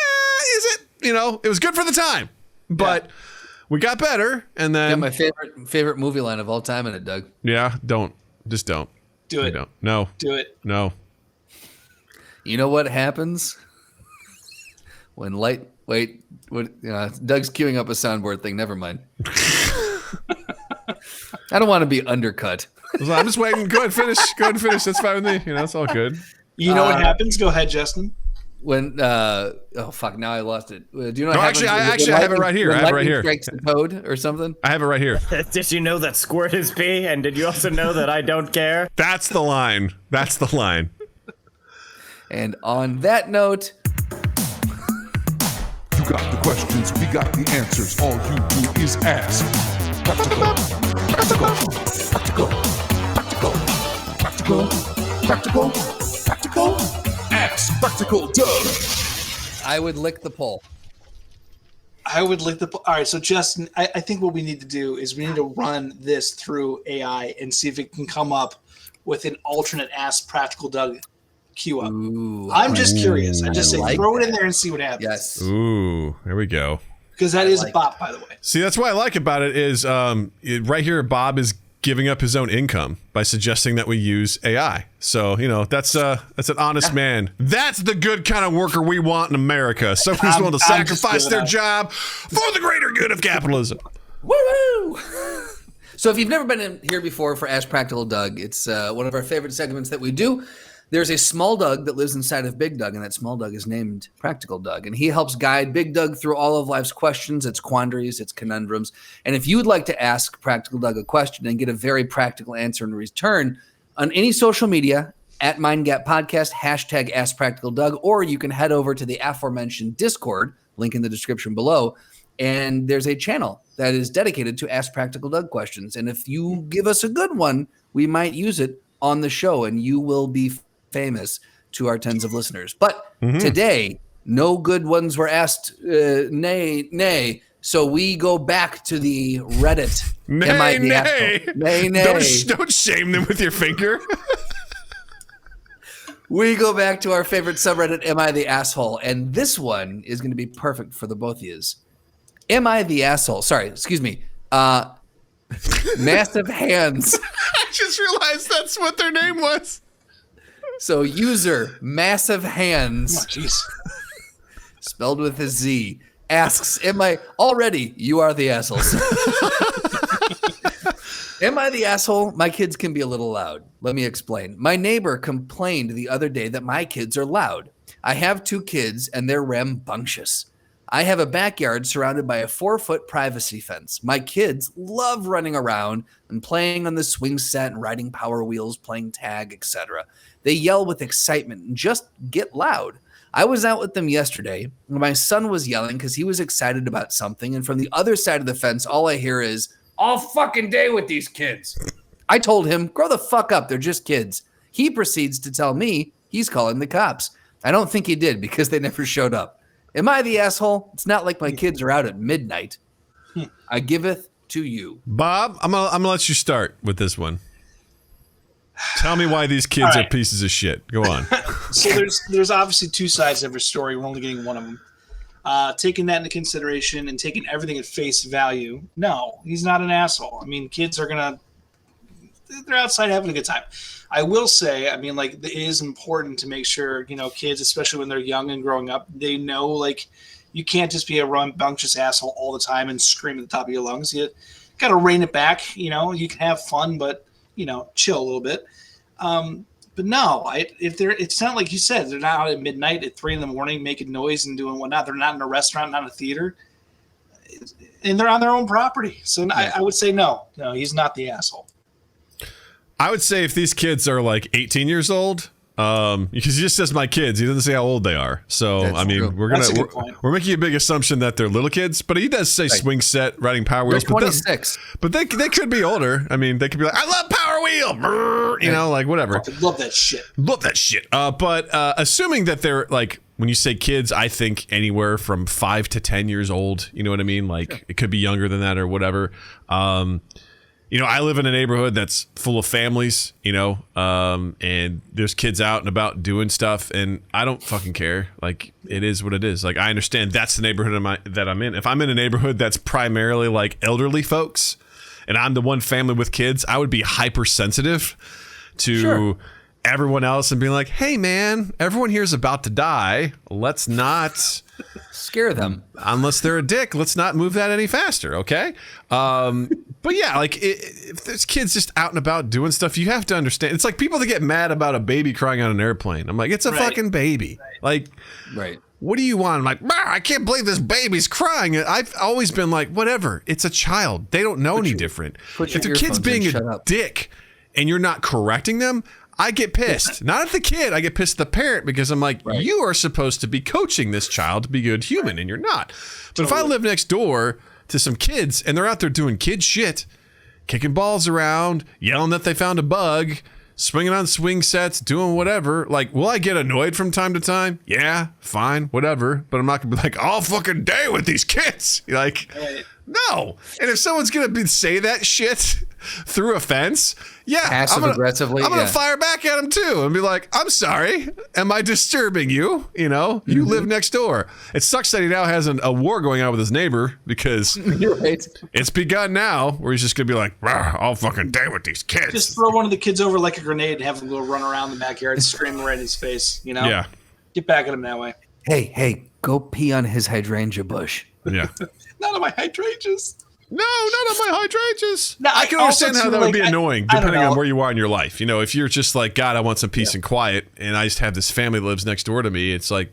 Is it? It was good for the time. But we got better, and then my favorite movie line of all time in it, Doug. Yeah, don't do it. Don't. No. Do it. No. You know what happens when Doug's queuing up a soundboard thing. Never mind. I don't want to be undercut. I'm just waiting. Go ahead, finish. That's fine with me. It's all good. You know what happens? Go ahead, Justin. When now I lost it. Do you know? No, actually, I have it right here. I have it right here. Strikes the toad or something. I have it right here. Did you know that squirt is pee? And did you also know that I don't care? That's the line. And on that note, you got the questions, we got the answers. All you do is ask. Practical. Ask Practical Doug. I would lick the pole. All right, so Justin, I think what we need to do is we need to run this through AI and see if it can come up with an alternate Ask Practical Doug queue up. Ooh, I'm just curious. I just say throw it in there and see what happens. Yes. Ooh, there we go. Because that is a bop, by the way. See, that's what I like about it is right here, Bob is giving up his own income by suggesting that we use AI. So, that's an honest man. That's the good kind of worker we want in America. Someone who's willing to sacrifice their job for the greater good of capitalism. Woo! So if you've never been in here before for Ask Practical Doug, it's one of our favorite segments that we do. There's a small Doug that lives inside of Big Doug, and that small Doug is named Practical Doug. And he helps guide Big Doug through all of life's questions, its quandaries, its conundrums. And if you would like to ask Practical Doug a question and get a very practical answer in return, on any social media, at MindGap Podcast, hashtag Ask Practical Doug, or you can head over to the aforementioned Discord, link in the description below, and there's a channel that is dedicated to Ask Practical Doug questions. And if you give us a good one, we might use it on the show, and you will be famous to our tens of listeners. But today, no good ones were asked, nay. So we go back to the Reddit. Nay. Don't shame them with your finger. We go back to our favorite subreddit, Am I the Asshole? And this one is going to be perfect for the both of yous. Am I the Asshole? Sorry, excuse me. Massive Hands. I just realized that's what their name was. So user Massive Hands, spelled with a Z, asks, am I already? You are the assholes. Am I the asshole? My kids can be a little loud. Let me explain. My neighbor complained the other day that my kids are loud. I have 2 kids and they're rambunctious. I have a backyard surrounded by a 4-foot privacy fence. My kids love running around and playing on the swing set and riding Power Wheels, playing tag, etc. They yell with excitement and just get loud. I was out with them yesterday, and my son was yelling because he was excited about something, and from the other side of the fence, all I hear is, all fucking day with these kids. I told him, grow the fuck up, they're just kids. He proceeds to tell me he's calling the cops. I don't think he did because they never showed up. Am I the asshole? It's not like my kids are out at midnight. I giveth to you. Bob, I'm gonna let you start with this one. Tell me why these kids are pieces of shit. Go on. So there's obviously two sides of every story. We're only getting one of them. Taking that into consideration and taking everything at face value, no, he's not an asshole. I mean, kids are they're outside having a good time. I will say, I mean, like, it is important to make sure, kids, especially when they're young and growing up, they know, like, you can't just be a rambunctious asshole all the time and scream at the top of your lungs. You got to rein it back. You can have fun, but, chill a little bit. But no, it's not like you said, they're not out at midnight at 3 a.m. making noise and doing whatnot. They're not in a restaurant, not in a theater, and they're on their own property. So I would say no, he's not the asshole. I would say if these kids are like 18 years old, because he just says my kids, he doesn't say how old they are. So That's true. we're making a big assumption that they're little kids, but he does say swing set, riding Power Wheels. They're 26. But they could be older. I mean, they could be like, I love Power Wheel, brr, like whatever. I love that shit. But assuming that they're like, when you say kids, I think anywhere from 5 to 10 years old. You know what I mean? Like it could be younger than that or whatever. I live in a neighborhood that's full of families, and there's kids out and about doing stuff, and I don't fucking care. Like, it is what it is. Like, I understand that's the neighborhood that I'm in. If I'm in a neighborhood that's primarily like elderly folks, and I'm the one family with kids, I would be hypersensitive to everyone else and being like, hey, man, everyone here's about to die. Let's not scare them. Unless they're a dick, let's not move that any faster, okay? But yeah, like if there's kids just out and about doing stuff, you have to understand. It's like people that get mad about a baby crying on an airplane. I'm like, it's a fucking baby. Like, what do you want? I'm like, I can't believe this baby's crying. I've always been like, whatever. It's a child. They don't know any different. If the kid's being a dick and you're not correcting them, I get pissed. Not at the kid. I get pissed at the parent because I'm like, you are supposed to be coaching this child to be a good human, and you're not. But if I live next door to some kids and they're out there doing kid shit, kicking balls around, yelling that they found a bug, swinging on swing sets, doing whatever, like, will I get annoyed from time to time? Yeah, fine, whatever. But I'm not going to be like, all fucking day with these kids. Like, no. And if someone's going to say that shit through a fence, aggressively, I'm gonna fire back at him too and be like, I'm sorry, am I disturbing you? You live next door. It sucks that he now has a war going on with his neighbor because it's begun now where he's just gonna be like, all fucking day with these kids. Just throw one of the kids over like a grenade and have him go run around the backyard screaming right in his face. Yeah, get back at him that way. Hey, go pee on his hydrangea bush. Yeah. Not on my hydrangeas. No, not on my hydrangeas. No, I can understand how that would be annoying depending on where you are in your life. If you're just like, God, I want some peace and quiet, and I just have this family that lives next door to me, it's like,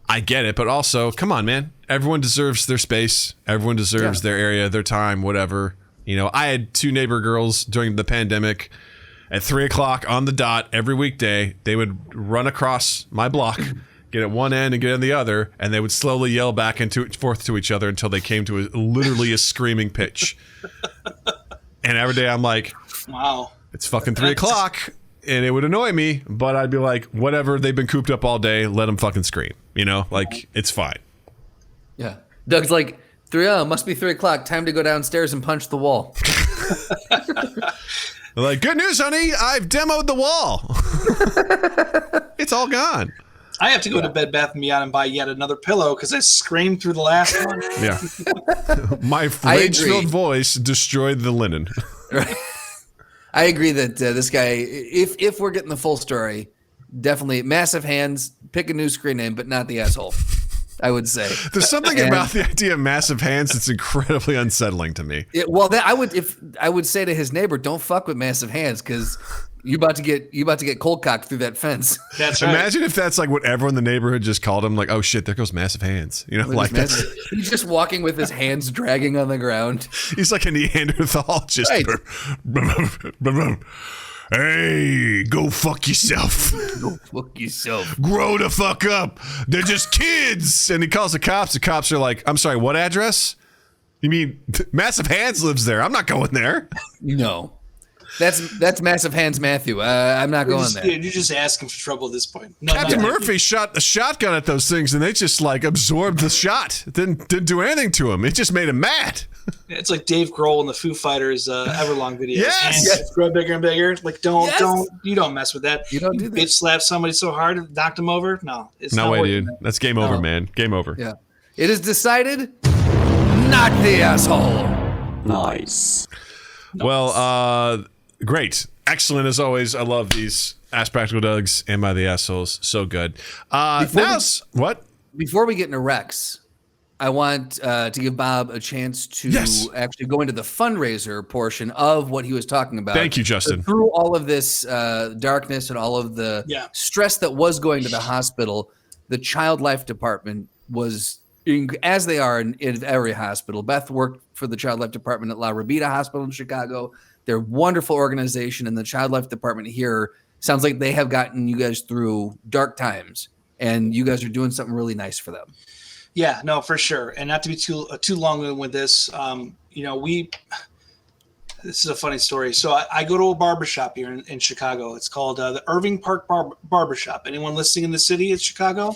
I get it. But also, come on, man. Everyone deserves their space. Everyone deserves their area, their time, whatever. I had 2 neighbor girls during the pandemic at 3:00 on the dot every weekday. They would run across my block, get at one end and get at the other, and they would slowly yell back and forth to each other until they came to literally a screaming pitch. And every day I'm like, wow, it's fucking 3:00, and it would annoy me, but I'd be like, whatever, they've been cooped up all day, let them fucking scream, like, it's fine. Yeah. Doug's like, must be 3:00, time to go downstairs and punch the wall. Like, good news, honey, I've demoed the wall. It's all gone. I have to go to Bed Bath & Beyond and buy yet another pillow because I screamed through the last one. Yeah. My rage-filled voice destroyed the linen. I agree that this guy, if we're getting the full story, definitely massive hands, pick a new screen name, but not the asshole, I would say. There's something about the idea of massive hands that's incredibly unsettling to me. I would say to his neighbor, don't fuck with massive hands because you about to get cold cocked through that fence. That's right. Imagine if that's like what everyone in the neighborhood just called him, like, oh shit, there goes massive hands. Like that's, he's just walking with his hands dragging on the ground. He's like a Neanderthal, just hey, go fuck yourself. Go fuck yourself. Grow the fuck up. They're just kids. And he calls the cops. The cops are like, I'm sorry, what address? You mean Massive Hands lives there? I'm not going there. No. That's massive hands, Matthew. I'm not going there. You're just asking for trouble at this point. No, Captain no, Murphy shot a shotgun at those things, and they just like absorbed the shot. It didn't do anything to him. It just made him mad. It's like Dave Grohl in the Foo Fighters Everlong video. Yes! And it's grow bigger and bigger. Like, don't mess with that. You don't do that. Bitch slap somebody so hard it knocked him over. No, it's No not way, working. dude. That's game over, man. Game over. Yeah. It is decided. Knock the asshole. Nice. Well, great. Excellent as always. I love these Ask Practical Dougs and By the Assholes. So good. What? Before we get into Rex, I want to give Bob a chance to actually go into the fundraiser portion of what he was talking about. Thank you, Justin. So through all of this darkness and all of the stress that was going to the hospital, the Child Life Department was, as they are in every hospital. Beth worked for the Child Life Department at La Rabida Hospital in Chicago. They're a wonderful organization, and the Child Life Department here sounds like they have gotten you guys through dark times, and you guys are doing something really nice for them. Yeah, no, for sure. And not to be too long with this, this is a funny story. So I go to a barbershop here in Chicago. It's called the Irving Park Barbershop. Anyone listening in the city of Chicago,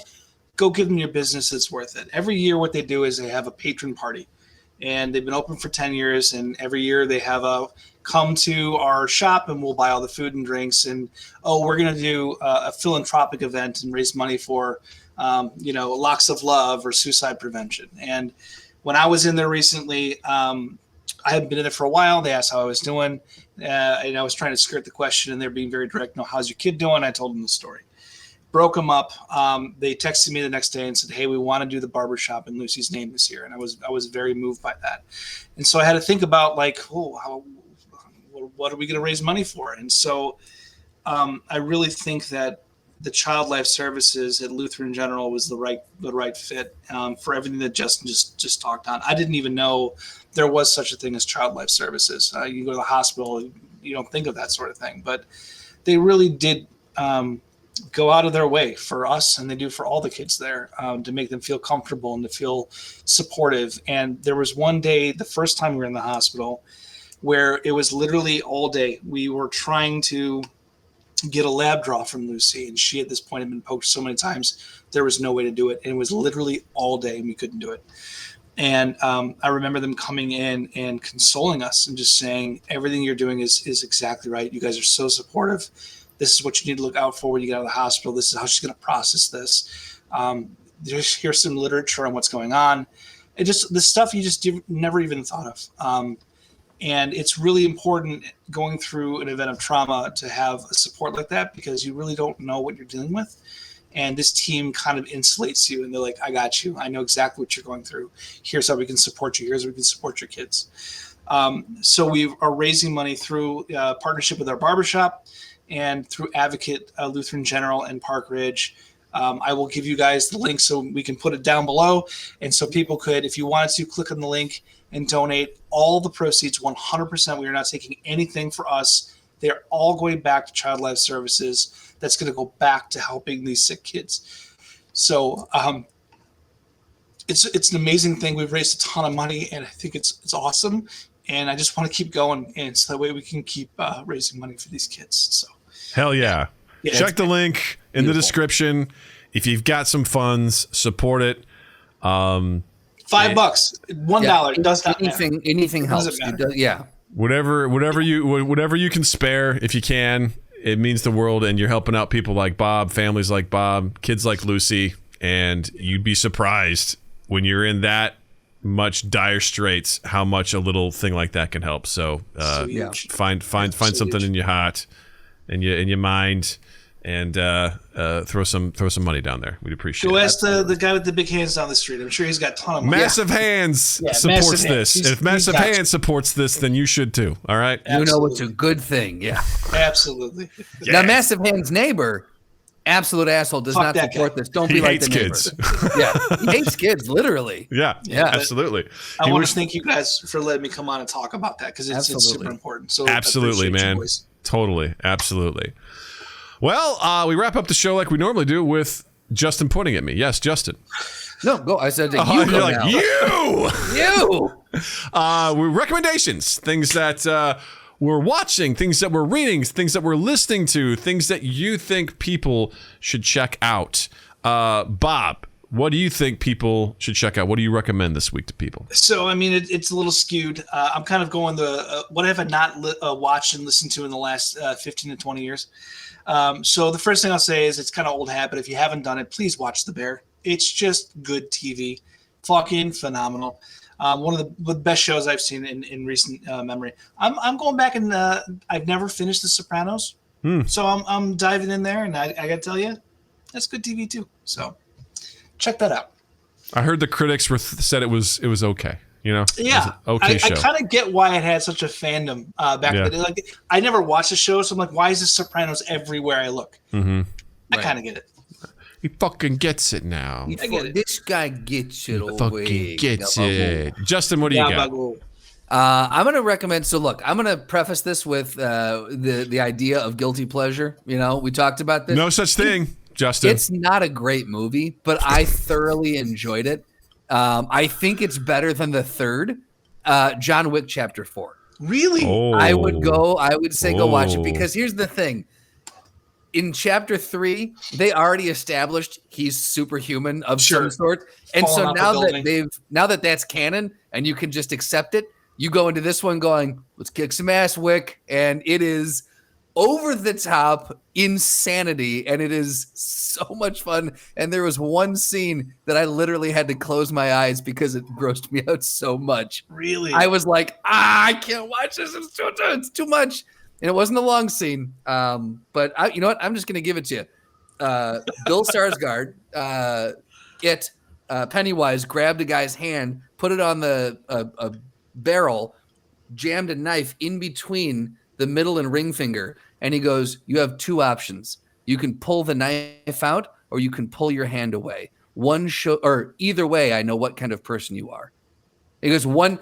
go give them your business. It's worth it. Every year what they do is they have a patron party. And they've been open for 10 years. And every year they have come to our shop and we'll buy all the food and drinks. And, we're going to do a philanthropic event and raise money for locks of love or suicide prevention. And when I was in there recently, I hadn't been in there for a while. They asked how I was doing. And I was trying to skirt the question, and they're being very direct. No, how's your kid doing? I told them the story. Broke them up. They texted me the next day and said, hey, we want to do the barbershop in Lucy's name this year. And I was very moved by that. And so I had to think about what are we going to raise money for? And so I really think that the Child Life Services at Lutheran General was the right fit for everything that Justin just talked on. I didn't even know there was such a thing as Child Life Services. You go to the hospital, you don't think of that sort of thing, but they really did go out of their way for us, and they do for all the kids there, to make them feel comfortable and to feel supportive. And there was one day, the first time we were in the hospital, where it was literally all day. We were trying to get a lab draw from Lucy, and she at this point had been poked so many times there was no way to do it, and it was literally all day and we couldn't do it. And I remember them coming in and consoling us and just saying, everything you're doing is exactly right. You guys are so supportive. This is what you need to look out for when you get out of the hospital. This is how she's going to process this. Here's some literature on what's going on. It just the stuff you just never even thought of. And it's really important going through an event of trauma to have a support like that, because you really don't know what you're dealing with. And this team kind of insulates you, and they're like, I got you. I know exactly what you're going through. Here's how we can support you. Here's how we can support your kids. So we are raising money through partnership with our barbershop and through Advocate Lutheran General and Park Ridge. I will give you guys the link so we can put it down below. And so people could, if you wanted to, click on the link and donate. All the proceeds, 100%. We are not taking anything for us. They are all going back to Child Life Services. That's going to go back to helping these sick kids. So it's an amazing thing. We've raised a ton of money, and I think it's awesome. And I just want to keep going, and so that way we can keep raising money for these kids. So hell yeah. Check the link in the description. If you've got some funds, support it. $5, $1 does not anything. matter. Anything helps. Whatever you can spare, if you can, it means the world. And you're helping out people like Bob, families like Bob, kids like Lucy, and you'd be surprised when you're in that much dire straits how much a little thing like that can help. So find something in your heart and your mind, and throw some money down there. We'd appreciate it. Go ask the guy with the big hands down the street. I'm sure he's got a ton of money. Massive Hands supports Massive this. Hands. If Massive Hands supports this, then you should too. All right? You know it's a good thing. Yeah. Absolutely. Now, Massive Hands' neighbor, absolute asshole, does not support this. Don't be like the neighbor. Kids. Yeah. He hates kids, literally. Yeah, absolutely. I want to thank you guys for letting me come on and talk about that, because it's super important. So absolutely, man. Totally. Absolutely. Well, we wrap up the show like we normally do with Justin pointing at me. Yes, Justin. No, go. I said that you're like, now. You. Recommendations, things that we're watching, things that we're reading, things that we're listening to, things that you think people should check out. Bob, what do you think people should check out? What do you recommend this week to people? So, I mean, it's a little skewed. I'm kind of going what have I not watched and listened to in the last 15 to 20 years. So the first thing I'll say is it's kind of old hat, but if you haven't done it, please watch The Bear. It's just good TV. Fucking phenomenal. One of the best shows I've seen in recent memory. I'm going back and I've never finished The Sopranos. So I'm diving in there, and I got to tell you, that's good TV too. So check that out. I heard the critics said it was okay. You know, yeah, okay show. I kind of get why it had such a fandom back then. Like, I never watched the show, so I'm like, why is The Sopranos everywhere I look? I kind of get it. He fucking gets it now. I get it. This guy gets it. Fucking gets it. Justin, what do you got? I'm going to recommend. So look, I'm going to preface this with the idea of guilty pleasure. You know, we talked about this. No such thing, Justin. It's not a great movie, but I thoroughly enjoyed it. I think it's better than the third, John Wick Chapter 4. Really? Oh. I would say go watch it, because here's the thing. In Chapter 3, they already established he's superhuman of some sort. And so now that that's canon and you can just accept it, you go into this one going, let's kick some ass, Wick. And it is over the top insanity, and it is so much fun. And there was one scene that I literally had to close my eyes because it grossed me out so much. Really? I was like, I can't watch this. It's too much. And it wasn't a long scene. But you know what? I'm just going to give it to you. Bill Skarsgård, Pennywise grabbed a guy's hand, put it on a barrel, jammed a knife in between the middle and ring finger, and he goes, you have two options. You can pull the knife out, or you can pull your hand away. Or either way, I know what kind of person you are. He goes, one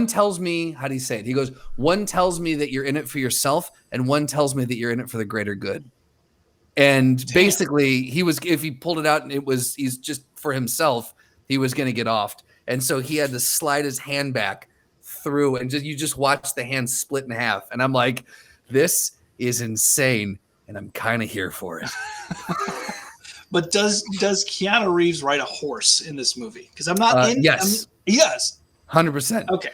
tells me, how do you say it? He goes, one tells me that you're in it for yourself, and one tells me that you're in it for the greater good. And basically, if he pulled it out and he's just for himself, he was going to get offed. And so he had to slide his hand back through, and you just watch the hand split in half. And I'm like, this is insane, and I'm kind of here for it. But does Keanu Reeves ride a horse in this movie? Because I'm not in. Yes, he does. 100%. Okay,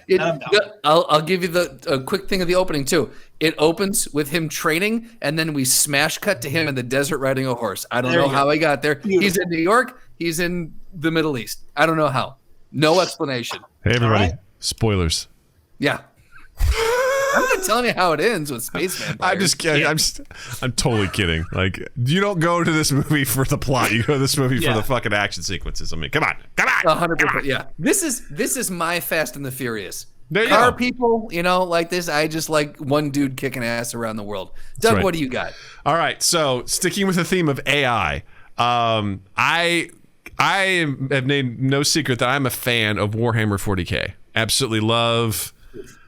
I'll give you a quick thing of the opening too. It opens with him training, and then we smash cut to him in the desert riding a horse. I don't know how he got there. Beautiful. He's in New York. He's in the Middle East. I don't know how. No explanation. Hey, everybody. Right. Spoilers. Yeah. I'm not telling you how it ends with space vampires. I'm just kidding. I'm totally kidding. Like, you don't go to this movie for the plot. You go to this movie for the fucking action sequences. I mean, come on. 100%. Yeah. This is my Fast and the Furious. There you Car go. people, like this. I just like one dude kicking ass around the world. Doug, right. what do you got? All right. So, sticking with the theme of AI, I have made no secret that I'm a fan of Warhammer 40K. Absolutely love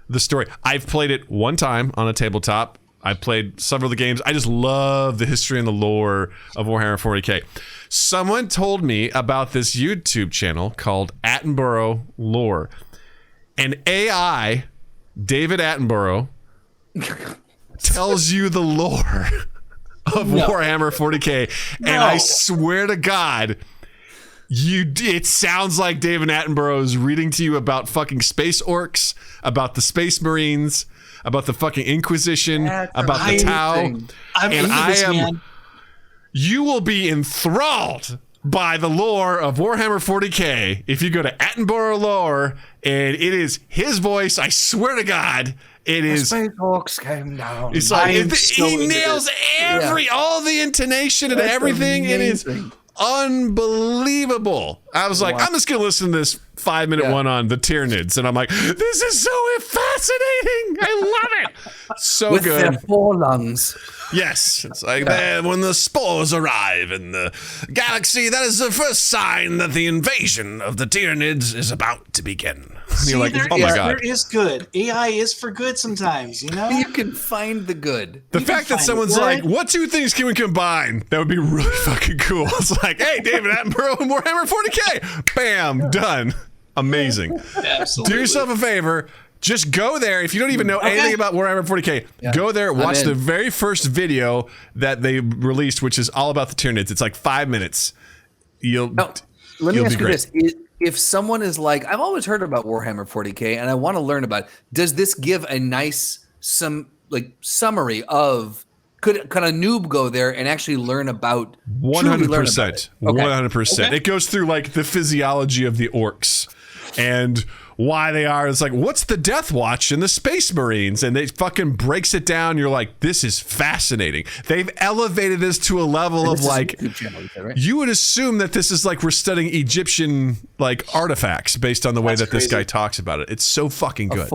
the story. I've played it one time on a tabletop. I've played several of the games. I just love the history and the lore of Warhammer 40K. Someone told me about this YouTube channel called Attenborough Lore. And AI, David Attenborough, tells you the lore of Warhammer 40K. And I swear to God, it sounds like David Attenborough is reading to you about fucking space orcs, about the space marines, about the fucking Inquisition, about the Tau. You will be enthralled by the lore of Warhammer 40K if you go to Attenborough Lore, and it is his voice. I swear to God, it is. Space orcs came down. It's like he nails all the intonation and everything. It is unbelievable. I was like, I'm just gonna listen to this 5-minute one on the Tyranids, and I'm like, this is so fascinating. I love it. So With good. their forelungs. Yes, it's like when the spores arrive in the galaxy, that is the first sign that the invasion of the Tyranids is about to begin. And you're like, oh my God. There is good. AI is for good sometimes, You can find the good. The fact that someone's like, what two things can we combine? That would be really fucking cool. It's like, hey, David Attenborough and Warhammer 40K. Bam, done. Amazing. Absolutely. Do yourself a favor. Just go there. If you don't even know anything about Warhammer 40K, go there, watch the very first video that they released, which is all about the Tyranids. It's like 5 minutes. Let me ask you this. If someone is like, I've always heard about Warhammer 40K and I want to learn about it, does this give a nice summary of could a noob go there and actually learn about 100%. 100%. Okay. It goes through like the physiology of the orcs and why they are. It's like, what's the Death Watch in the Space Marines? And it fucking breaks it down. You're like, this is fascinating. They've elevated this to a level of like, you would assume that this is like we're studying Egyptian like artifacts based on the way that this guy talks about it. It's so fucking good.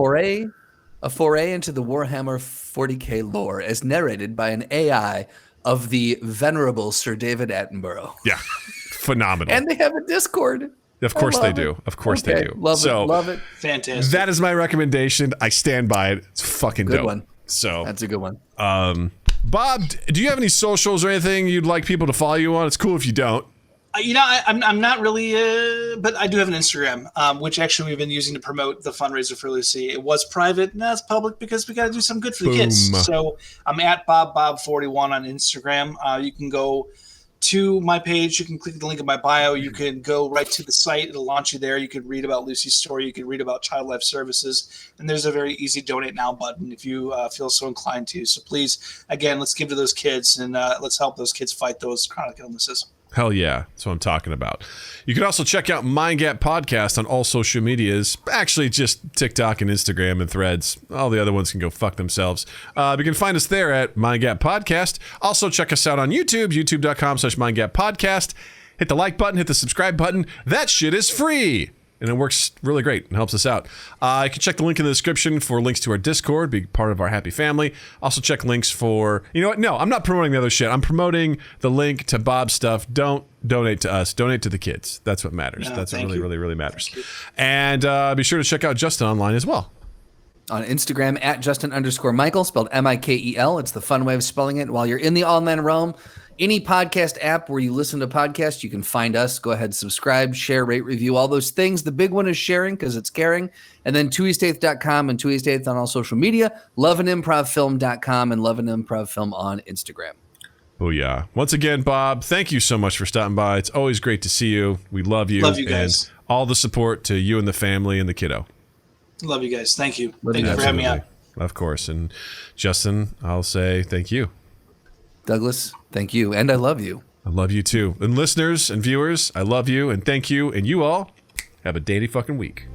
A foray into the Warhammer 40K lore as narrated by an AI of the venerable Sir David Attenborough. Yeah, phenomenal. And they have a Discord. Of course they do. Of course they do. Love it. Fantastic. That is my recommendation. I stand by it. It's fucking Good dope. one. So that's a good one. Bob, do you have any socials or anything you'd like people to follow you on? It's cool if you don't. I'm not really, but I do have an Instagram, which actually we've been using to promote the fundraiser for Lucy. It was private, now it's public because we got to do some good for the kids. So I'm at BobBob41 on Instagram. You can go to my page. You can click the link in my bio. You can go right to the site. It'll launch you there. You could read about Lucy's story. You could read about Child Life Services. And there's a very easy donate now button if you feel so inclined to. So please, again, let's give to those kids and let's help those kids fight those chronic illnesses. Hell yeah. That's what I'm talking about. You can also check out Mind Gap Podcast on all social medias. Actually, just TikTok and Instagram and Threads. All the other ones can go fuck themselves. You can find us there at Mind Gap Podcast. Also, check us out on YouTube, youtube.com/Mind Gap Podcast. Hit the like button, hit the subscribe button. That shit is free. And it works really great and helps us out. You can check the link in the description for links to our Discord, be part of our happy family. Also check links for, you know what? No, I'm not promoting the other shit. I'm promoting the link to Bob's stuff. Don't donate to us. Donate to the kids. That's what matters. That's what really matters. And be sure to check out Justin online as well. On Instagram at Justin_Michael, spelled Mikel. It's the fun way of spelling it. While you're in the online realm, any podcast app where you listen to podcasts, you can find us. Go ahead, subscribe, share, rate, review, all those things. The big one is sharing because it's caring. And then TwoEast8th.com and TwoEast8th on all social media. LoveAndImprovFilm.com and LoveAndImprovFilm on Instagram. Oh, yeah. Once again, Bob, thank you so much for stopping by. It's always great to see you. We love you. Love you guys. And all the support to you and the family and the kiddo. Love you guys. Thank you. Thank you for having me on. Of course. And Justin, I'll say thank you. Douglas, thank you. And I love you. I love you too. And listeners and viewers, I love you and thank you. And you all have a dandy fucking week.